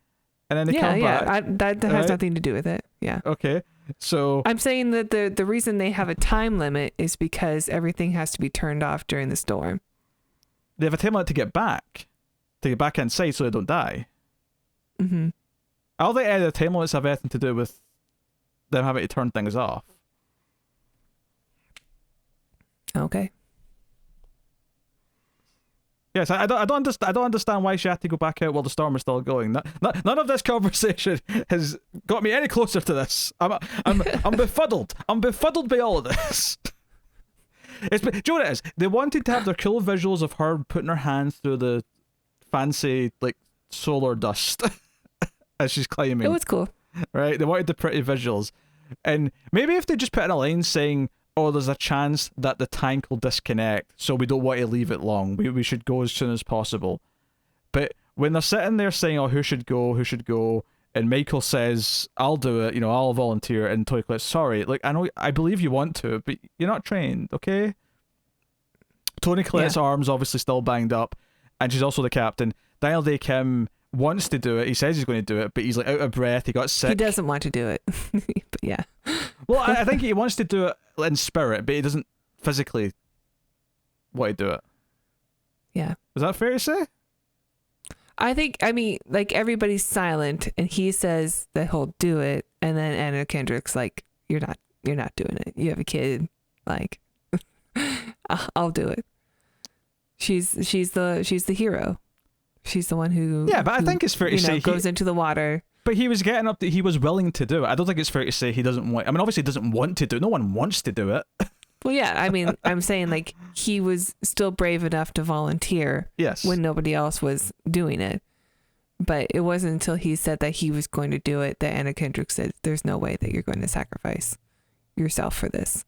And then they come back. That has nothing to do with it. Yeah. Okay. So I'm saying that the reason they have a time limit is because everything has to be turned off during the storm. they have a time limit to get back inside so they don't die. Mm-hmm. I don't think any of the time limits have anything to do with them having to turn things off. Okay. Yes, I don't understand why she had to go back out while the storm is still going. None of this conversation has got me any closer to this. I'm befuddled. I'm befuddled by all of this. Do you know what it is? They wanted to have their cool visuals of her putting her hands through the fancy like solar dust as she's climbing. It was cool. Right? They wanted the pretty visuals. And maybe if they just put in a line saying, oh, there's a chance that the tank will disconnect, so we don't want to leave it long. We should go as soon as possible. But when they're sitting there saying, oh, who should go, and Michael says, I'll do it, I'll volunteer, and Tony Collette's, sorry, like, I believe you want to, but you're not trained, okay? Tony Collette's arm's obviously still banged up, and she's also the captain. Daniel Day Kim wants to do it. He says he's going to do it, but he's like out of breath. He got sick. He doesn't want to do it, but yeah. Well, I think he wants to do it in spirit, but he doesn't physically want to do it. Yeah. Is that fair to say? I mean, like everybody's silent, and he says that he'll do it, and then Anna Kendrick's like, "You're not doing it. You have a kid. Like, I'll do it." She's the hero. She's the one who. Yeah, but I think it's fair to say goes into the water. But he was getting up that he was willing to do it. I don't think it's fair to say he doesn't want. I mean, obviously, he doesn't want to do it. No one wants to do it. Well, yeah. I mean, I'm saying like he was still brave enough to volunteer. Yes. When nobody else was doing it, but it wasn't until he said that he was going to do it that Anna Kendrick said, "There's no way that you're going to sacrifice yourself for this."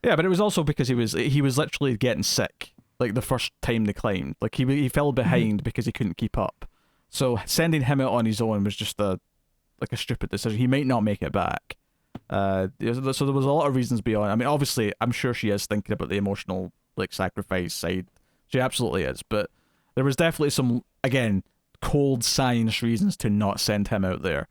Yeah, but it was also because he was literally getting sick. Like the first time they climbed, like he fell behind because he couldn't keep up. So sending him out on his own was just a stupid decision. He might not make it back. So there was a lot of reasons beyond. I mean, obviously, I'm sure she is thinking about the emotional like sacrifice side. She absolutely is. But there was definitely some, again, cold science reasons to not send him out there.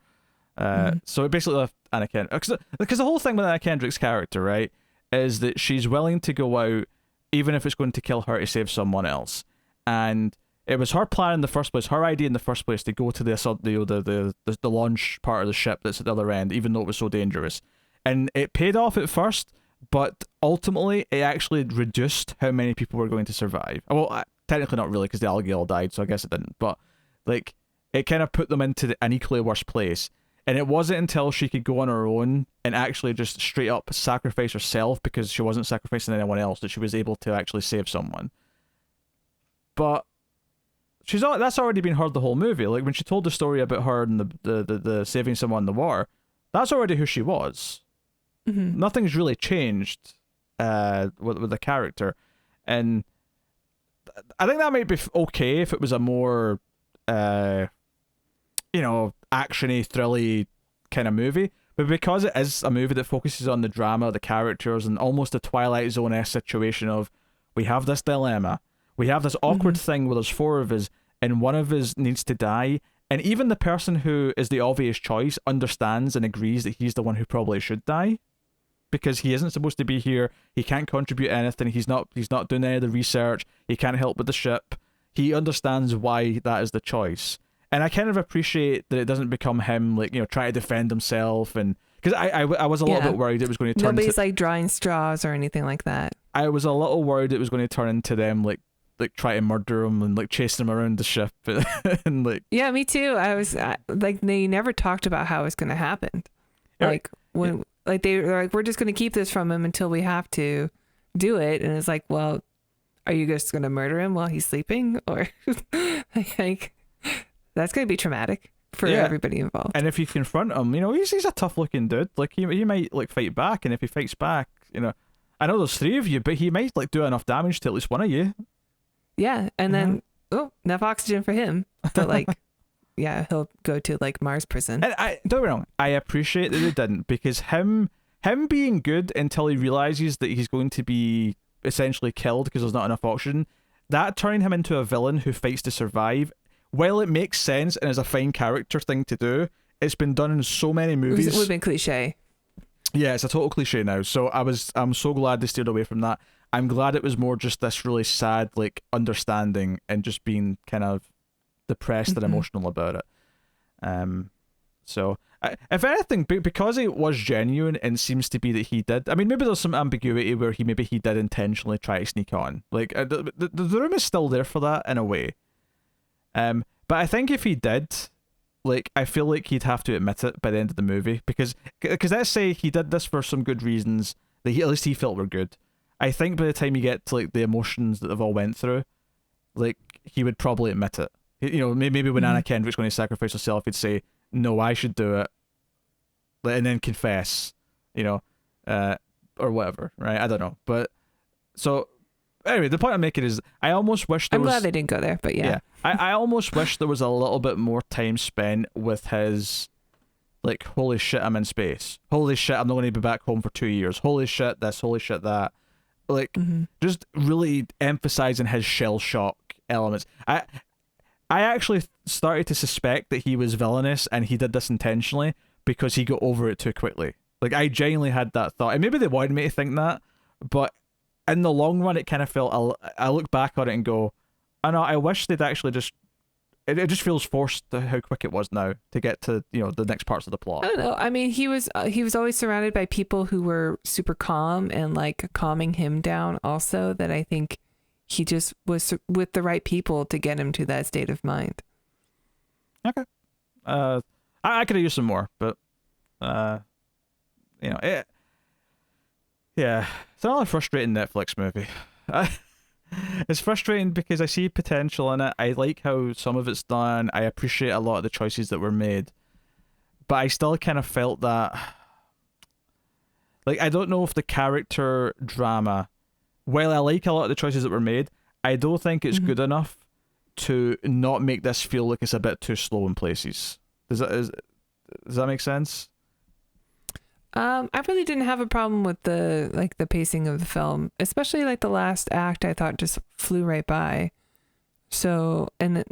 So it basically left Anna Kendrick, because the whole thing with Anna Kendrick's character, right, is that she's willing to go out even if it's going to kill her to save someone else. And it was her plan in the first place, her idea in the first place, to go to the launch part of the ship that's at the other end, even though it was so dangerous. And it paid off at first, but ultimately it actually reduced how many people were going to survive. Well, technically not really, because the algae all died, so I guess it didn't. But like, it kind of put them into an equally worse place. And it wasn't until she could go on her own and actually just straight up sacrifice herself, because she wasn't sacrificing anyone else, that she was able to actually save someone. But that's already been heard the whole movie. Like when she told the story about her and the saving someone in the war, that's already who she was. Mm-hmm. Nothing's really changed with the character, and I think that might be okay if it was a more actiony, thrilly kind of movie. But because it is a movie that focuses on the drama, the characters, and almost a Twilight Zone-esque situation of, we have this dilemma, we have this awkward thing where there's four of us, and one of us needs to die, and even the person who is the obvious choice understands and agrees that he's the one who probably should die, because he isn't supposed to be here. He can't contribute anything. He's not doing any of the research. He can't help with the ship. He understands why that is the choice. And I kind of appreciate that it doesn't become him, like, trying to defend himself. And because I was a little bit worried it was going to turn Nobody's like drawing straws or anything like that. I was a little worried it was going to turn into them like try to murder him and like chase him around the ship and like. Yeah, me too. I was like, they never talked about how it's going to happen. Like when like they were like, we're just going to keep this from him until we have to do it, and it's like, well, are you just going to murder him while he's sleeping, or like that's going to be traumatic for everybody involved. And if you confront him, he's a tough looking dude. Like he might like fight back, and if he fights back, I know there's 3 of you, but he might like do enough damage to at least one of you. Yeah, and then enough oxygen for him, but like. Yeah, he'll go to like Mars prison. And don't get me wrong, I appreciate that they didn't, because him being good until he realizes that he's going to be essentially killed because there's not enough oxygen, that turning him into a villain who fights to survive, while it makes sense and is a fine character thing to do, it's been done in so many movies. It would have been cliche. Yeah, it's a total cliche now. So I'm so glad they steered away from that. I'm glad it was more just this really sad like understanding and just being kind of depressed and emotional about it. So if anything, because it was genuine and seems to be that he did, I mean, maybe there's some ambiguity where he did intentionally try to sneak on, like the room is still there for that in a way, but I think if he did, like, I feel like he'd have to admit it by the end of the movie, because let's say he did this for some good reasons that at least he felt were good. I think by the time you get to like the emotions that they've all went through, like, he would probably admit it. Maybe when Anna Kendrick's going to sacrifice herself, he'd say, no, I should do it, and then confess, or whatever, right? I don't know. But so anyway, the point I'm making is I almost wish I'm glad they didn't go there, but yeah. I almost wish there was a little bit more time spent with his, like, holy shit, I'm in space. Holy shit, I'm not going to be back home for 2 years. Holy shit, this, holy shit, that. Like, just really emphasizing his shell shock elements. I actually started to suspect that he was villainous and he did this intentionally because he got over it too quickly. Like, I genuinely had that thought. And maybe they wanted me to think that, but in the long run, it kind of felt... I look back on it and go, I know, I wish they'd actually just... It just feels forced how quick it was now to get to, the next parts of the plot. I don't know. I mean, he was always surrounded by people who were super calm and, like, calming him down also, that I think... He just was with the right people to get him to that state of mind. Okay. I could have used some more, but, yeah. It's another frustrating Netflix movie. It's frustrating because I see potential in it. I like how some of it's done. I appreciate a lot of the choices that were made. But I still kind of felt that... Like, I don't know if the character drama... While I like a lot of the choices that were made, I don't think it's good enough to not make this feel like it's a bit too slow in places. Does that make sense? I really didn't have a problem with the pacing of the film, especially like the last act. I thought just flew right by. So and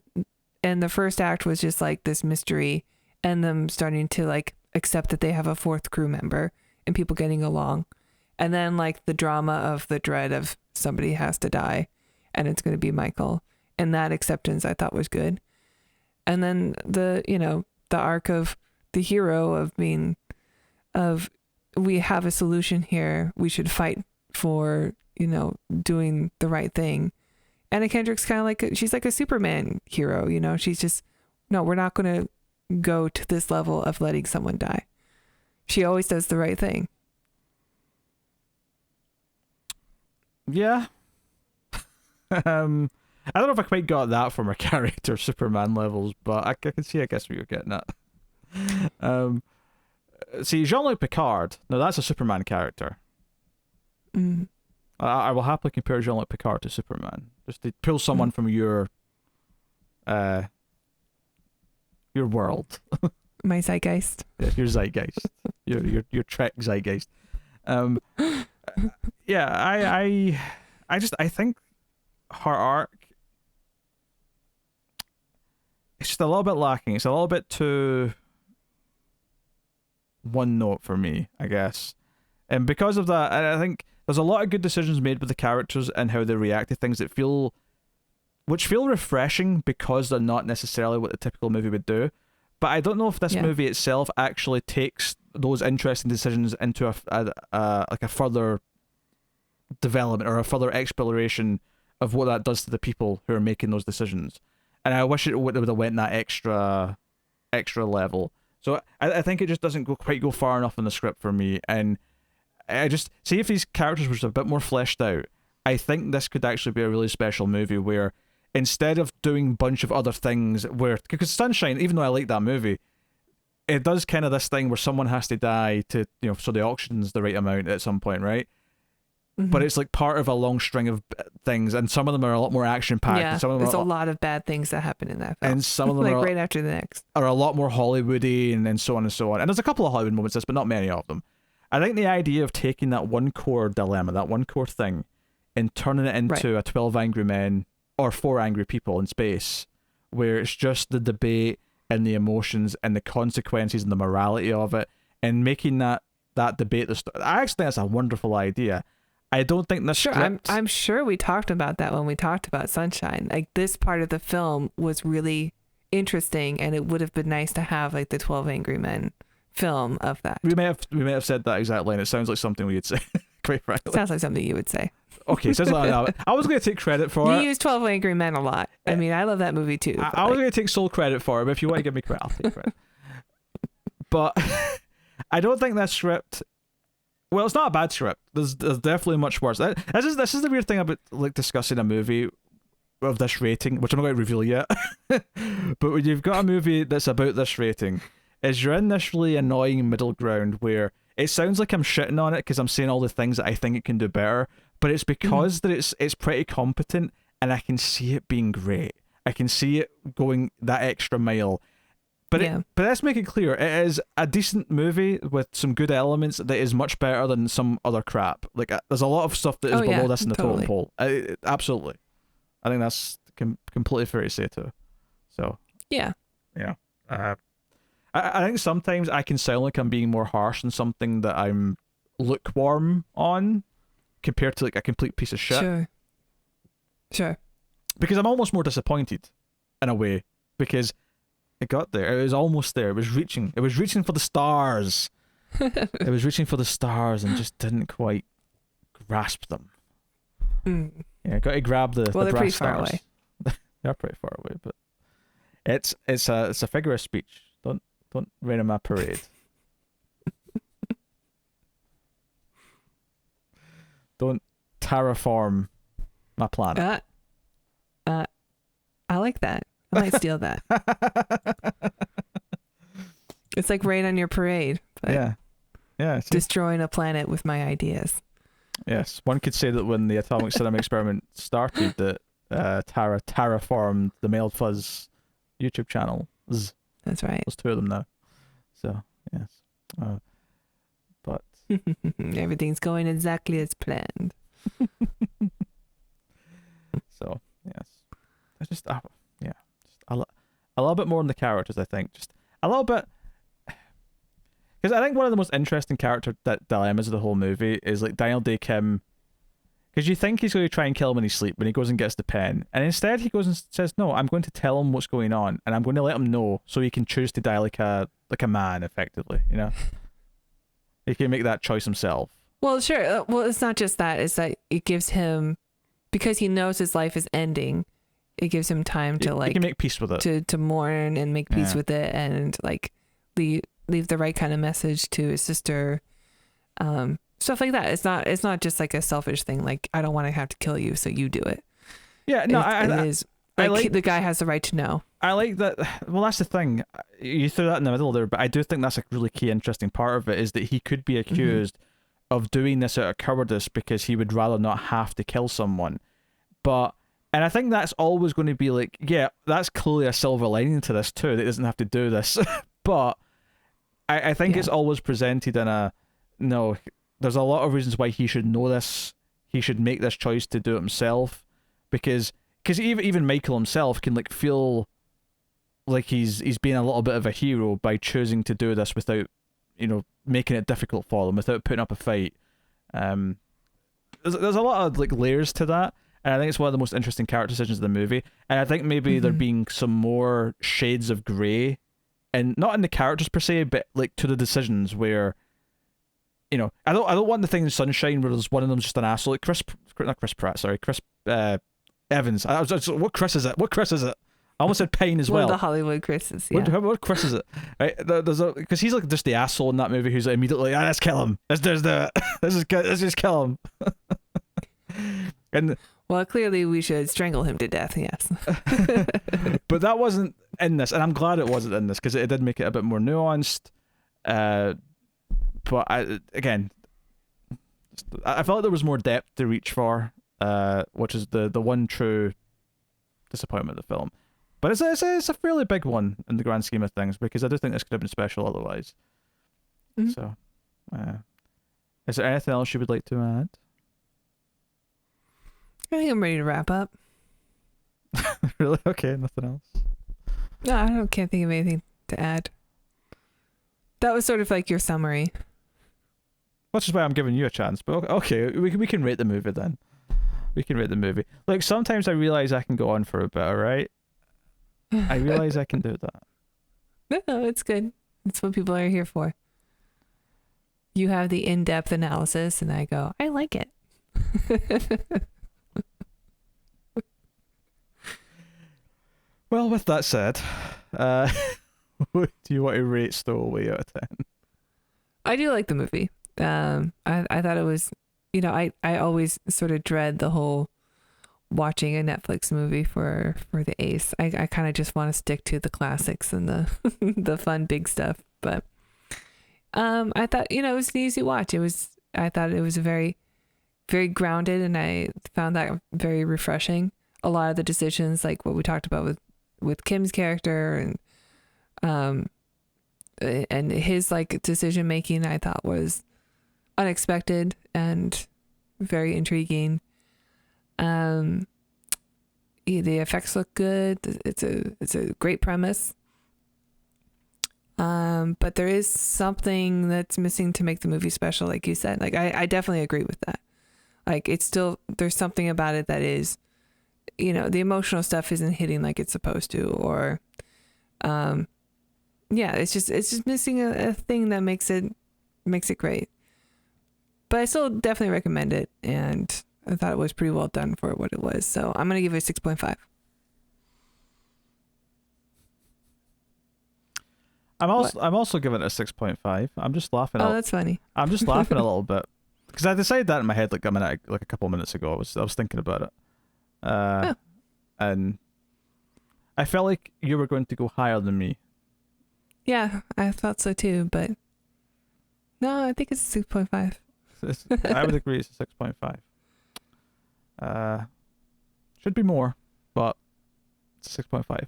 the first act was just like this mystery and them starting to like accept that they have a 4th crew member and people getting along. And then, like, the drama of the dread of somebody has to die, and it's going to be Michael. And that acceptance I thought was good. And then the arc of the hero of being, we have a solution here. We should fight for, doing the right thing. Anna Kendrick's kind of like, she's like a Superman hero, She's just, no, we're not going to go to this level of letting someone die. She always does the right thing. Yeah. I don't know if I quite got that from her character, Superman levels, but I can see, I guess, what you're getting at. See, Jean-Luc Picard, now that's a Superman character. I will happily compare Jean-Luc Picard to Superman. Just to pull someone from your world. My zeitgeist. Yeah, your zeitgeist. your Trek zeitgeist. Yeah, I think her arc, it's just a little bit lacking. It's a little bit too one note for me, I guess. And because of that, I think there's a lot of good decisions made with the characters and how they react to things that feel refreshing because they're not necessarily what the typical movie would do. But I don't know if this movie itself actually takes those interesting decisions into a further development or a further exploration of what that does to the people who are making those decisions. And I wish it would have went that extra level. So I think it just doesn't quite go far enough in the script for me. And I just see if these characters were just a bit more fleshed out. I think this could actually be a really special movie where instead of doing a bunch of other things because Sunshine, even though I like that movie, it does kind of this thing where someone has to die to, so the auction's the right amount at some point, right? Mm-hmm. But it's like part of a long string of things, and some of them are a lot more action packed. Yeah, some of them there's a lot of bad things that happen in that film, and some of them like are right after the next are a lot more Hollywoody and so on and so on. And there's a couple of Hollywood moments, but not many of them. I think the idea of taking that one core dilemma, that one core thing, and turning it into a 12 Angry Men or 4 Angry People in space, where it's just the debate and the emotions and the consequences and the morality of it, and making that debate I actually think that's a wonderful idea. I don't think this script... I'm sure we talked about that when we talked about Sunshine. Like, this part of the film was really interesting, and it would have been nice to have like the 12 Angry Men film of that. We may have said that exact line. It sounds like something we'd say. Quite frankly, sounds like something you would say. Okay, sounds like I was going to take credit for it. You use 12 Angry Men a lot. I mean, I love that movie too. I was going to take sole credit for it, but if you want to give me credit, I'll take credit. But I don't think that script... Well, it's not a bad script. There's definitely much worse. This is the weird thing about like discussing a movie of this rating, which I'm not going to reveal yet. But when you've got a movie that's about this rating, is you're in this really annoying middle ground where it sounds like I'm shitting on it because I'm saying all the things that I think it can do better, but it's because that it's pretty competent, and I can see it being great. I can see it going that extra mile. But but let's make it clear, it is a decent movie with some good elements that is much better than some other crap. Like, there's a lot of stuff that is below this in the totem pole. Absolutely. I think that's completely fair to say too. So yeah. I think sometimes I can sound like I'm being more harsh on something that I'm lukewarm on compared to like a complete piece of shit. Sure. Because I'm almost more disappointed in a way, because it got there. It was almost there. It was reaching for the stars. It was reaching for the stars and just didn't quite grasp them. Yeah, got to grab the they're brass pretty stars. far away. They're pretty far away, but it's a figure of speech. Don't rain on my parade. Don't terraform my planet. I like that. I might steal that. It's like rain on your parade. But yeah. Destroying a planet with my ideas. Yes, one could say that when the atomic cinema experiment started, that terraformed the Male Fuzz YouTube channel. That's right. There's 2 of them now. So yes, but everything's going exactly as planned. So yes, I just a little bit more on the characters. I think just a little bit, because I think one of the most interesting character dilemmas of the whole movie is like Daniel Day Kim, because you think he's going to try and kill him when he's asleep, when he goes and gets the pen, and instead he goes and says, "No, I'm going to tell him what's going on, and I'm going to let him know so he can choose to die like a man, effectively. You know, he can make that choice himself." Well, sure. Well, it's not just that. It's that it gives him, because he knows his life is ending, it gives him time to he can make peace with it, to mourn and make peace with it, and like leave the right kind of message to his sister, stuff like that. It's not just like a selfish thing. Like, I don't want to have to kill you, so you do it. Yeah, no, it is. Like, the guy has the right to know. I like that. Well, that's the thing. You threw that in the middle there, but I do think that's a really key, interesting part of it, is that he could be accused of doing this out of cowardice because he would rather not have to kill someone. And I think that's always going to be like, yeah, that's clearly a silver lining to this too, that he doesn't have to do this. But I think it's always presented in no, there's a lot of reasons why he should know this. He should make this choice to do it himself, because even Michael himself can like feel like he's being a little bit of a hero by choosing to do this without, making it difficult for them, without putting up a fight. There's a lot of like layers to that, and I think it's one of the most interesting character decisions of the movie. And I think maybe there being some more shades of grey, and not in the characters per se, but like to the decisions where, I don't want the thing in Sunshine where there's one of them's just an asshole. Like Chris Evans. What Chris is it? What Chris is it? I almost said Pine as well. One of the Hollywood Chris's, yeah. What Chris is it? Right? Because he's like just the asshole in that movie who's like immediately like, let's kill him. Let's just kill him. And well, clearly we should strangle him to death. Yes. But that wasn't in this, and I'm glad it wasn't in this because it did make it a bit more nuanced. But I felt like there was more depth to reach for, which is the one true disappointment of the film. But it's a fairly big one in the grand scheme of things, because I do think this could have been special otherwise. Mm-hmm. So, is there anything else you would like to add? I think I'm ready to wrap up. Really? Okay, nothing else? No, can't think of anything to add. That was sort of like your summary. Which is why I'm giving you a chance. But okay, we can rate the movie then. We can rate the movie. Like, sometimes I realize I can go on for a bit, alright? I realize I can do that. No, it's good. It's what people are here for. You have the in-depth analysis, and I go, I like it. Well, with that said, what do you want to rate Stowaway out of 10? I do like the movie. I thought it was, I always sort of dread the whole watching a Netflix movie for the ace. I kind of just want to stick to the classics and the the fun big stuff. But I thought, it was an easy watch. I thought it was a very, very grounded, and I found that very refreshing. A lot of the decisions, like what we talked about with Kim's character and his like decision making, I thought was unexpected and very intriguing. The effects look good. It's a great premise. But there is something that's missing to make the movie special, like you said. Like I definitely agree with that. Like there's something about it that is, the emotional stuff isn't hitting like it's supposed to, or it's just missing a thing that makes it great. But I still definitely recommend it, and I thought it was pretty well done for what it was. So I'm going to give it a 6.5. I'm also giving it a 6.5. I'm just laughing. Oh, that's funny. I'm just laughing a little bit because I decided that in my head like a couple of minutes ago. I was thinking about it, and I felt like you were going to go higher than me. Yeah, I thought so too, but no, I think it's a 6.5. I would agree it's a 6.5. Should be more, but it's a 6.5.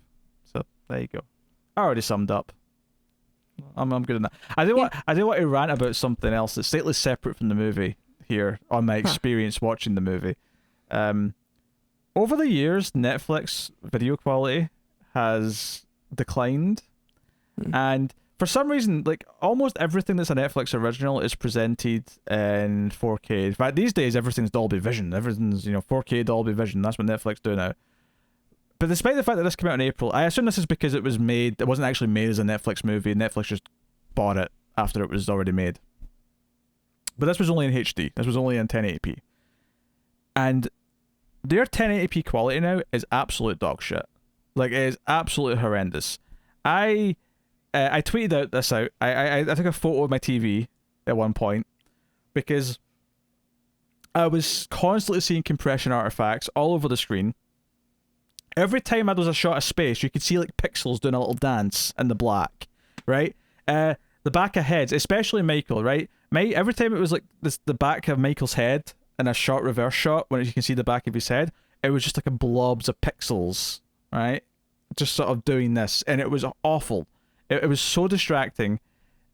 So there you go. I already summed up. I'm good in that. I do want to rant about something else that's slightly separate from the movie here on my experience watching the movie. Over the years, Netflix video quality has declined, and for some reason, like almost everything that's a Netflix original is presented in 4K. In fact, these days everything's Dolby Vision. Everything's 4K Dolby Vision. That's what Netflix do now. But despite the fact that this came out in April, I assume this is because it wasn't actually made as a Netflix movie. Netflix just bought it after it was already made. But this was only in HD. This was only in 1080p. And their 1080p quality now is absolute dog shit. Like, it is absolutely horrendous. I tweeted this out. I took a photo of my TV at one point because I was constantly seeing compression artifacts all over the screen. Every time there was a shot of space, you could see like pixels doing a little dance in the black, right? The back of heads, especially Michael, right? Every time it was like the back of Michael's head in a short reverse shot, when you can see the back of his head, it was just like a blobs of pixels, right? Just sort of doing this, and it was awful. It was so distracting.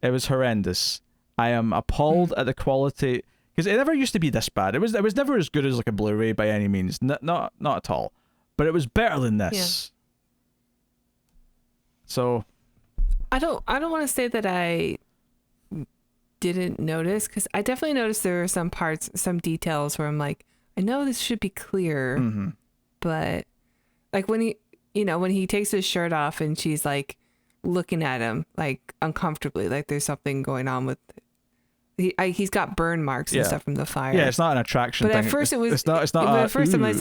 It was horrendous. I am appalled at the quality, because it never used to be this bad. It was never as good as like a Blu-ray by any means, not at all. But it was better than this. So I don't want to say that I didn't notice, because I definitely noticed there were some parts, some details where I'm like, I know this should be clear, but like when he takes his shirt off and she's like looking at him like uncomfortably, like there's something going on with he's got burn marks and stuff from the fire. Yeah, it's not an attraction but thing. At first it was. It's not. But at first I'm like,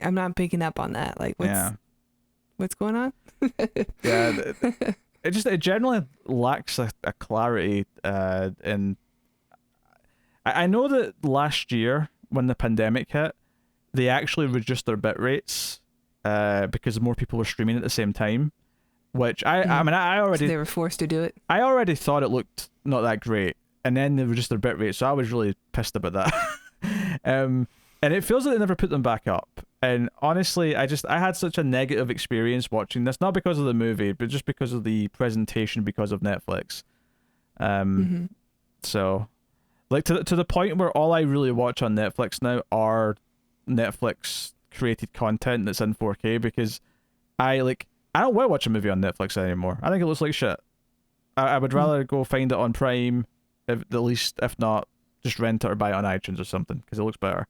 I'm not picking up on that. Like, what's going on? Yeah, it generally lacks a clarity. And I know that last year when the pandemic hit, they actually reduced their bit rates because more people were streaming at the same time. Which I mean, I already... So they were forced to do it? I already thought it looked not that great. And then they reduced their bit rate, so I was really pissed about that. And it feels like they never put them back up. And honestly, I had such a negative experience watching this, not because of the movie, but just because of the presentation, because of Netflix. So, like, to the point where all I really watch on Netflix now are Netflix created content that's in 4K, because I don't want to watch a movie on Netflix anymore. I think it looks like shit. I would rather go find it on Prime, at least, if not, just rent it or buy it on iTunes or something, because it looks better.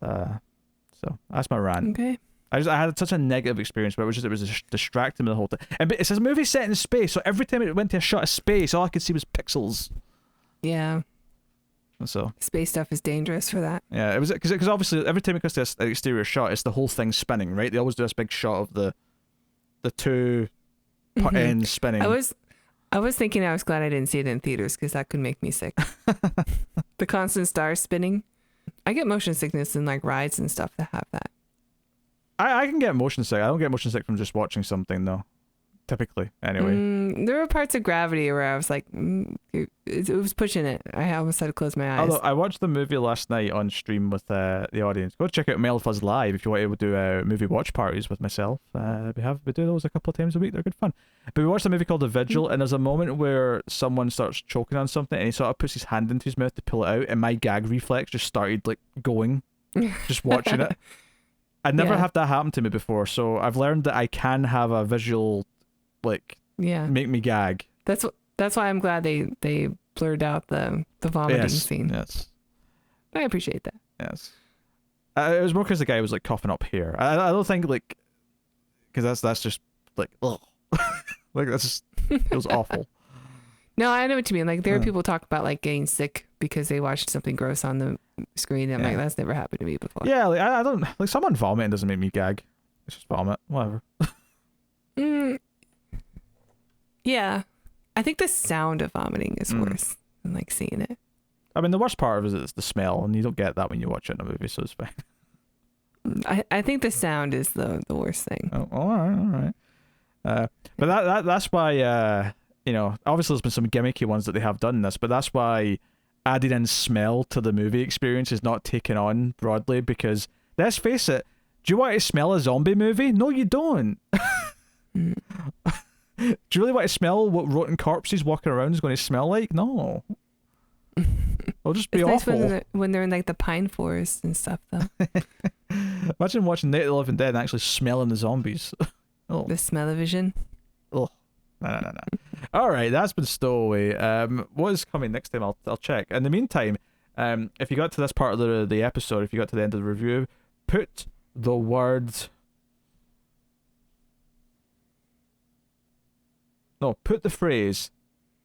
So that's my rant. Okay. I had such a negative experience, but it was just distracting me the whole time. And it's a movie set in space, so every time it went to a shot of space, all I could see was pixels. Yeah. So space stuff is dangerous for that. Yeah, it was because obviously every time it goes to an exterior shot, it's the whole thing spinning, right? They always do this big shot of the two ends spinning. I was thinking I was glad I didn't see it in theaters, because that could make me sick. The constant star spinning. I get motion sickness in like rides and stuff that have that. I can get motion sick. I don't get motion sick from just watching something though. Typically, anyway. There were parts of Gravity where I was like, it was pushing it. I almost had to close my eyes. Although I watched the movie last night on stream with the audience. Go check out Male Fuzz Live if you want to do movie watch parties with myself. We do those a couple of times a week. They're good fun. But we watched a movie called The Vigil, and there's a moment where someone starts choking on something, and he sort of puts his hand into his mouth to pull it out, and my gag reflex just started like going, just watching it. I never have that happen to me before, so I've learned that I can have a visual make me gag. That's why I'm glad they blurred out the vomiting scene. Yes, I appreciate that. Yes, it was more because the guy was like coughing up here. I don't think because that's just like ugh. Like that's just, it was awful. No, I know what you mean. Like there are people talk about like getting sick because they watched something gross on the screen. And I'm like, that's never happened to me before. Yeah, like, I don't like someone vomiting doesn't make me gag. It's just vomit, whatever. Yeah, I think the sound of vomiting is worse than like seeing it. I mean, the worst part of it is the smell, and you don't get that when you watch it in a movie, so it's fine. I think the sound is the worst thing. Oh, all right. But that's why obviously there's been some gimmicky ones that they have done this, but that's why adding in smell to the movie experience is not taken on broadly, because let's face it, do you want to smell a zombie movie? No, you don't. Do you really want to smell what rotten corpses walking around is going to smell like? No. It'll just be it's awful. Nice when they're in like the pine forest and stuff, though. Imagine watching Night of the Living Dead and actually smelling the zombies. Oh. The smell-o-vision. Oh, no. All right, that's been Stowaway. What is coming next time? I'll check. In the meantime, if you got to this part of the episode, if you got to the end of the review, put the phrase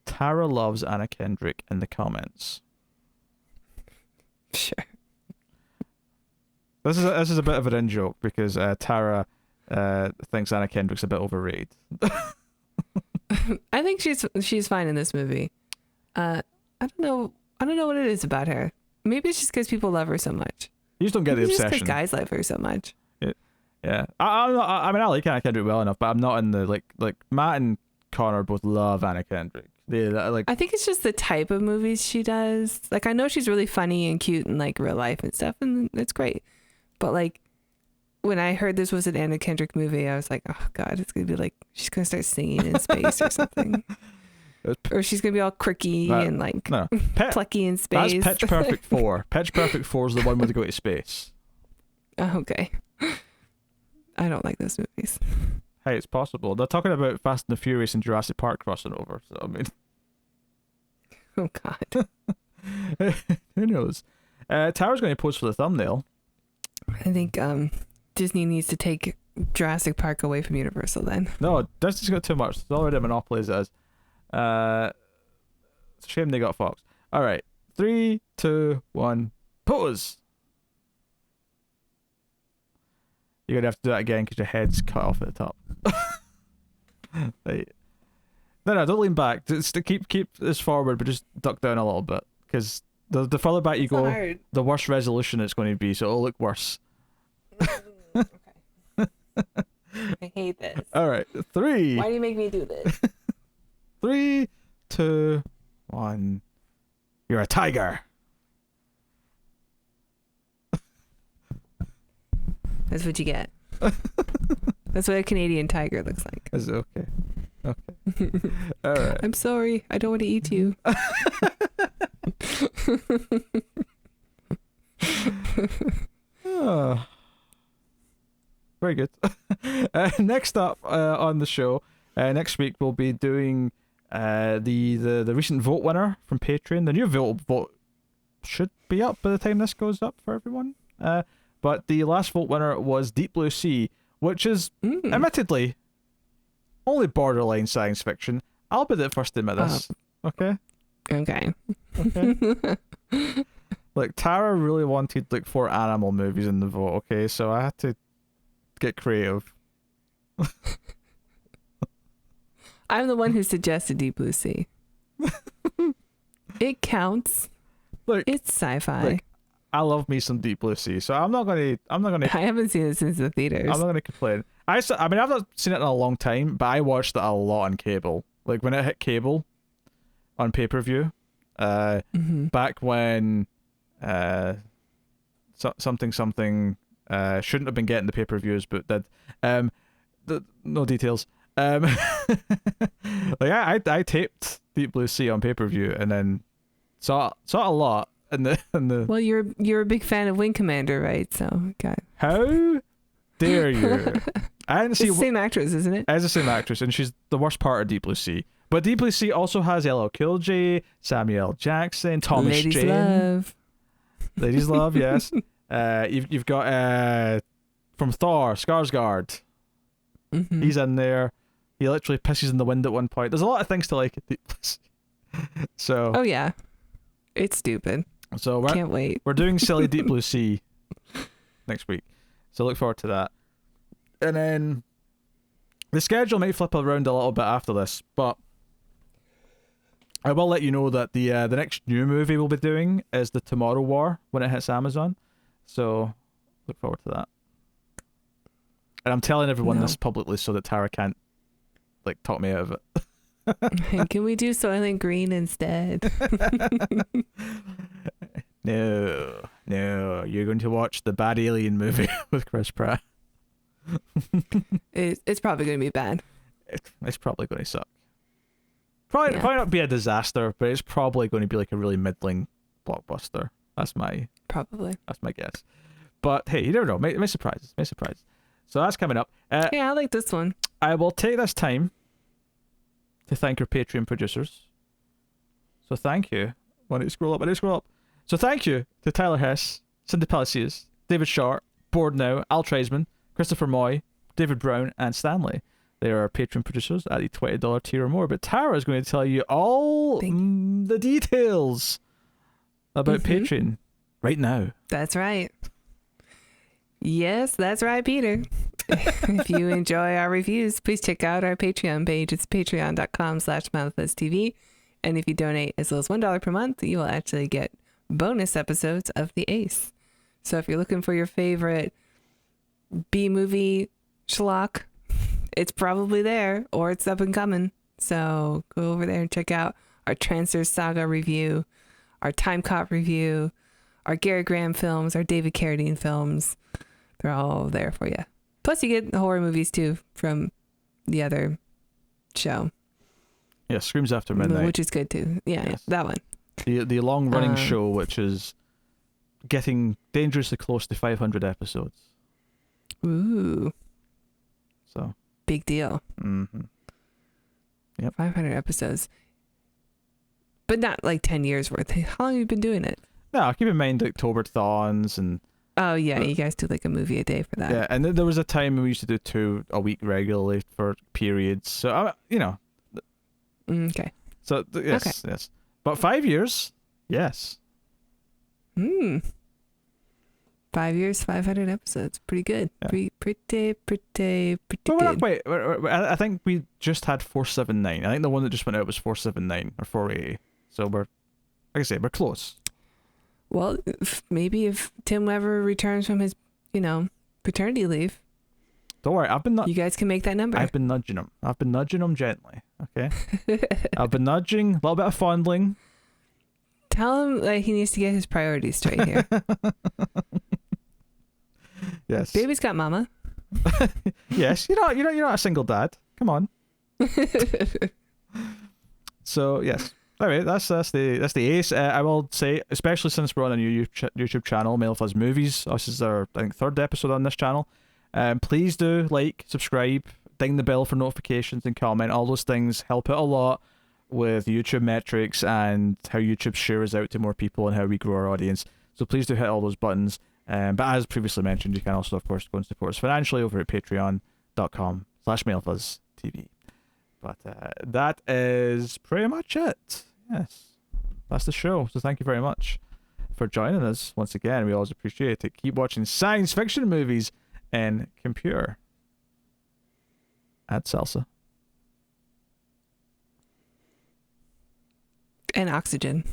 Tara loves Anna Kendrick in the comments. Sure. This is a bit of an in joke because Tara thinks Anna Kendrick's a bit overrated. I think she's fine in this movie. I don't know what it is about her. Maybe it's just because people love her so much. You just don't get the obsession. Just because guys love her so much. Yeah. I mean, I like Anna Kendrick well enough, but I'm not in the like Matt and Connor both love Anna Kendrick. I think it's just the type of movies she does. Like I know she's really funny and cute in like real life and stuff, and it's great. But like when I heard this was an Anna Kendrick movie, I was like, oh god, it's gonna be like she's gonna start singing in space or something, or she's gonna be all cricky and like plucky in space. That's Pitch Perfect 4. Pitch Perfect 4 is the one where they go to space. Oh, okay. I don't like those movies. hey, it's possible. They're talking about Fast and the Furious and Jurassic Park crossing over. So I mean, Oh God. who knows? Tara's going to pose for the thumbnail. I think Disney needs to take Jurassic Park away from Universal then. No, Disney's got too much. It's already a monopoly as it is. It's a shame they got Fox. All right, 3, 2, 1, pose. You're gonna have to do that again because your head's cut off at the top. Right. No, don't lean back. Just to keep this forward, but just duck down a little bit because the further back you go, Hard. the worse resolution it's going to be. So it'll look worse. Okay. I hate this. All right, 3. Why do you make me do this? 3, 2, 1. You're a tiger. That's what you get. That's what a Canadian tiger looks like. Is it okay? Okay. All right. I'm sorry. I don't want to eat you. Oh. Very good. Next up on the show, next week we'll be doing the recent vote winner from Patreon. The new vote should be up by the time this goes up for everyone. But the last vote winner was Deep Blue Sea, which is admittedly only borderline science fiction. I'll be the first to admit this. Okay? Okay. Okay. Like, Tara really wanted like 4 animal movies in the vote, okay? So I had to get creative. I'm the one who suggested Deep Blue Sea. It counts. Like, It's sci-fi. like, I love me some Deep Blue Sea, so I'm not gonna I haven't seen it since the theaters. I'm not gonna complain. I mean, I've not seen it in a long time, but I watched it a lot on cable. Like when it hit cable on pay-per-view, back when something shouldn't have been getting the pay-per-views, but did. No details. Like I taped Deep Blue Sea on pay-per-view and then saw it a lot. Well, you're a big fan of Wing Commander, right? So, God. How dare you? I didn't see. It's the same actress, isn't it? It's the same actress, and she's the worst part of Deep Blue Sea. But Deep Blue Sea also has LL Cool J, Samuel L. Jackson, Thomas Ladies Jane. Love. Ladies Love, yes. You've got from Thor, Skarsgård. Mm-hmm. He's in there. He literally pisses in the wind at one point. There's a lot of things to like at Deep Blue Sea. So. Oh yeah, it's stupid. So Can't wait. We're doing silly Deep Blue Sea next week. So look forward to that. And then the schedule might flip around a little bit after this, but I will let you know that the next new movie we'll be doing is The Tomorrow War when it hits Amazon. So look forward to that. And I'm telling everyone this publicly so that Tara can't like talk me out of it. Can we do Soylent Green instead? No, you're going to watch the bad alien movie with Chris Pratt. It's probably going to be bad. It's probably going to suck. Probably not be a disaster, but it's probably going to be like a really middling blockbuster. That's my guess. But hey, you never know. May surprises. So that's coming up. Yeah, I like this one. I will take this time to thank our Patreon producers. So thank you. When it scroll up. So thank you to Tyler Hess, Cindy Palacios, David Short, Board Now, Al Treisman, Christopher Moy, David Brown, and Stanley. They are our Patreon producers at the $20 tier or more. But Tara is going to tell you all the details about Patreon right now. That's right. Yes, that's right, Peter. If you enjoy our reviews, please check out our Patreon page. It's patreon.com/ManifestTV. And if you donate as low as $1 per month, you will actually get bonus episodes of The Ace. So if you're looking for your favorite B-movie schlock, it's probably there, or it's up and coming. So go over there and check out our Transfer Saga review, our Time Cop review, our Gary Graham films, our David Carradine films. They're all there for you. Plus you get horror movies too from the other show. Yeah, Screams After Midnight. Which is good too. Yeah, that one. The long running show, which is getting dangerously close to 500 episodes. Ooh. So big deal. Mm-hmm. Yep. 500 episodes. But not like 10 years worth. How long have you been doing it? No, keep in mind Oktoberthons and... Oh, yeah. You guys do like a movie a day for that. Yeah, and there was a time we used to do 2 a week regularly for periods. So, you know. Okay. So, yes, Okay. yes. But 5 years, yes. 5 years, 500 episodes. Pretty good. Yeah. Pretty Well, good. wait, I think we just had 479. I think the one that just went out was 479 or 480. So we're, like I say, we're close. Well, maybe if Tim ever returns from his, paternity leave, Don't worry, you guys can make that number. I've been nudging him. I've been nudging him gently. Okay. I've been nudging, a little bit of fondling. Tell him that he needs to get his priorities straight here. Yes. Baby's got mama. Yes. You're not a single dad. Come on. So yes. Anyway, that's the ace. I will say, especially since we're on a new YouTube channel, Male Fuzz Movies. This is our, I think, 3rd episode on this channel. Please do like, subscribe, ding the bell for notifications, and comment. All those things help out a lot with YouTube metrics and how YouTube shares out to more people and how we grow our audience. So please do hit all those buttons. But as previously mentioned, you can also, of course, go and support us financially over at patreon.com/MaleFuzzTV. But that is pretty much it. Yes. That's the show. So thank you very much for joining us once again. We always appreciate it. Keep watching science fiction movies and computer. Add salsa. And oxygen.